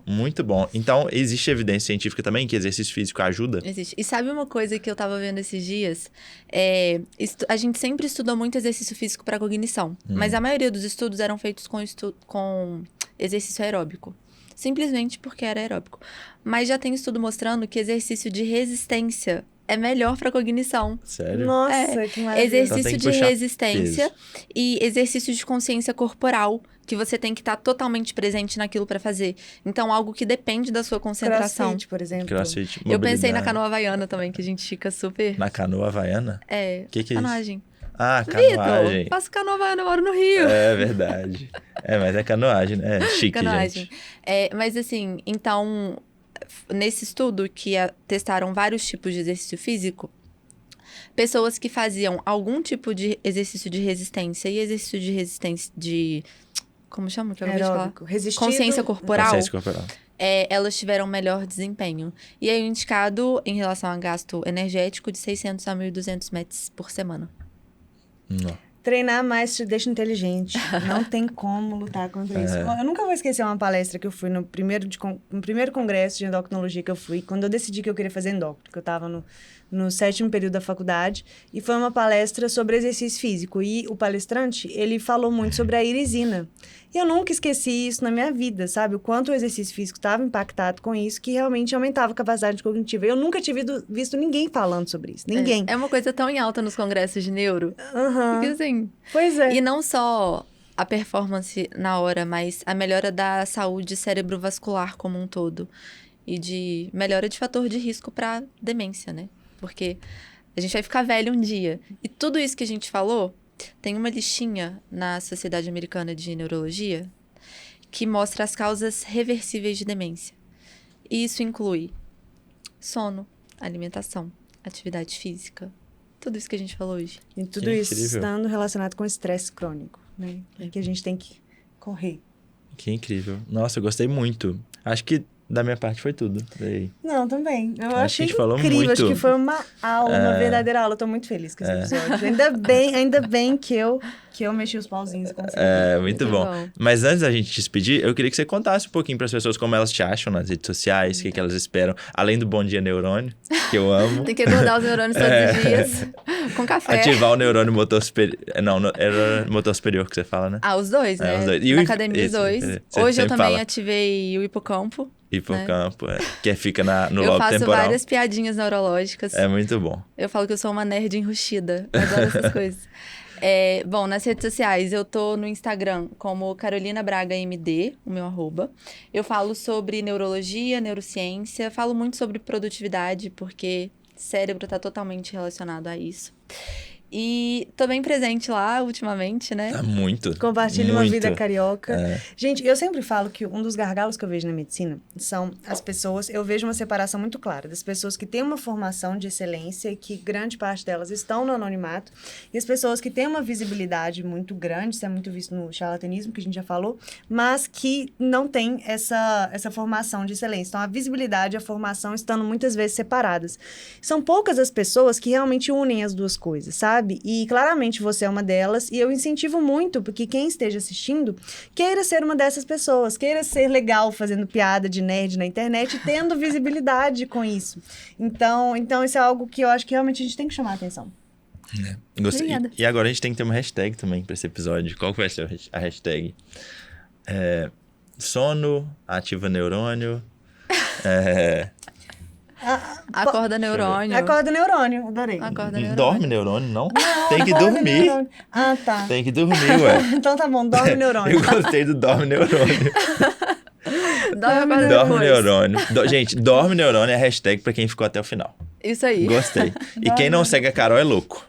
Muito bom. Então, existe evidência científica também que exercício físico ajuda? Existe. E sabe uma coisa que eu tava vendo esses dias? A gente sempre estudou muito exercício físico para cognição. Mas a maioria dos estudos eram feitos com exercício aeróbico. Simplesmente porque era aeróbico. Mas já tem estudo mostrando que exercício de resistência é melhor para cognição. Sério? Nossa, que maravilha. Exercício de resistência e exercício de consciência corporal, que você tem que estar totalmente presente naquilo para fazer. Então, algo que depende da sua concentração. CrossFit, por exemplo. CrossFit, eu pensei na canoa havaiana também, que a gente fica super... Na canoa havaiana? Que é canoagem. Isso? Canoagem. Vitor, faço canoa havaiana, eu moro no Rio. É verdade. Mas é canoagem, né? É chique, canoagem. gente. Mas assim, então... Nesse estudo, que testaram vários tipos de exercício físico, pessoas que faziam algum tipo de exercício de resistência e exercício de resistência de... Como chama? Que eu acabei de falar? Consciência corporal. Consciência corporal. Elas tiveram melhor desempenho. E aí, o indicado em relação a gasto energético de 600 a 1.200 metros por semana. Não. Treinar mais te deixa inteligente. Não tem como lutar contra isso. Eu nunca vou esquecer uma palestra que eu fui no primeiro congresso de endocrinologia que eu fui, quando eu decidi que eu queria fazer endócrino, que eu estava no 7º período da faculdade, e foi uma palestra sobre exercício físico. E o palestrante, ele falou muito sobre a irisina. E eu nunca esqueci isso na minha vida, sabe? O quanto o exercício físico estava impactado com isso, que realmente aumentava a capacidade cognitiva. Eu nunca tinha visto ninguém falando sobre isso. Ninguém. É uma coisa tão em alta nos congressos de neuro. Porque assim... Pois é. E não só a performance na hora, mas a melhora da saúde cerebrovascular como um todo. E de melhora de fator de risco para demência, né? Porque a gente vai ficar velho um dia. E tudo isso que a gente falou... Tem uma listinha na Sociedade Americana de Neurologia que mostra as causas reversíveis de demência. E isso inclui sono, alimentação, atividade física, tudo isso que a gente falou hoje. E tudo isso estando relacionado com estresse crônico, né? Que a gente tem que correr. Que incrível. Nossa, eu gostei muito. Acho que da minha parte foi tudo. Daí. Não, também. Eu achei incrível. Muito. Acho que foi uma aula, uma verdadeira aula. Eu tô muito feliz com esse episódio. Ainda bem que eu mexi os pauzinhos. Muito bom. Mas antes da gente te despedir, eu queria que você contasse um pouquinho para as pessoas como elas te acham nas redes sociais, o que elas esperam. Além do Bom Dia Neurônio, que eu amo. Tem que acordar os neurônios todos os dias, com café. Ativar o neurônio motor superior. Não, era motor superior que você fala, né? Os dois, né? Os dois. E na academia, os dois. Hoje eu também ativei o hipocampo. Hipocampo, que fica no lobo temporal. Eu faço várias piadinhas neurológicas. É muito bom. Eu falo que eu sou uma nerd enrustida. Adoro essas coisas. Bom, nas redes sociais, eu tô no Instagram como Carolina Braga MD, o meu @. Eu falo sobre neurologia, neurociência, falo muito sobre produtividade, porque cérebro tá totalmente relacionado a isso. E tô bem presente lá ultimamente, né? Tá muito. Compartilhe uma vida carioca. É. Gente, eu sempre falo que um dos gargalos que eu vejo na medicina são as pessoas... Eu vejo uma separação muito clara das pessoas que têm uma formação de excelência e que grande parte delas estão no anonimato e as pessoas que têm uma visibilidade muito grande, isso é muito visto no charlatanismo, que a gente já falou, mas que não têm essa formação de excelência. Então, a visibilidade e a formação estando muitas vezes separadas. São poucas as pessoas que realmente unem as duas coisas, sabe? E claramente você é uma delas, e eu incentivo muito, porque quem esteja assistindo queira ser uma dessas pessoas, queira ser legal fazendo piada de nerd na internet, tendo visibilidade com isso. Então isso é algo que eu acho que realmente a gente tem que chamar a atenção. Gostei. Obrigada. E agora a gente tem que ter uma hashtag também pra esse episódio. Qual que vai ser a hashtag? Sono, ativa neurônio. Acorda neurônio. Acorda neurônio, adorei. Acorda neurônio. Dorme neurônio, não? Tem que dormir. Neurônio. Ah, tá. Tem que dormir, ué. Então tá bom, dorme neurônio. Eu gostei do dorme neurônio. Dorme Dorme depois. neurônio. Gente, dorme neurônio é a hashtag pra quem ficou até o final. Isso aí. Gostei. E quem não segue a Carol é louco.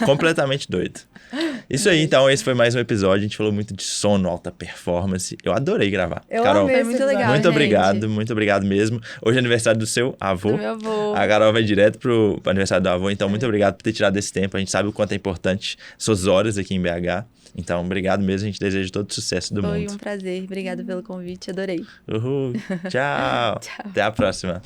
Completamente doido. Isso aí, então, esse foi mais um episódio. A gente falou muito de sono, alta performance. Eu adorei gravar. Carol, Foi muito legal, muito gente. muito obrigado mesmo. Hoje é aniversário do seu avô. Do meu avô. A Carol vai direto pro aniversário do avô, então muito obrigado por ter tirado esse tempo. A gente sabe o quanto é importante suas horas aqui em BH. Então, obrigado mesmo. A gente deseja todo o sucesso do Foi mundo. um prazer. Obrigada pelo convite. Adorei. Uhul. Tchau. Tchau. Até a próxima.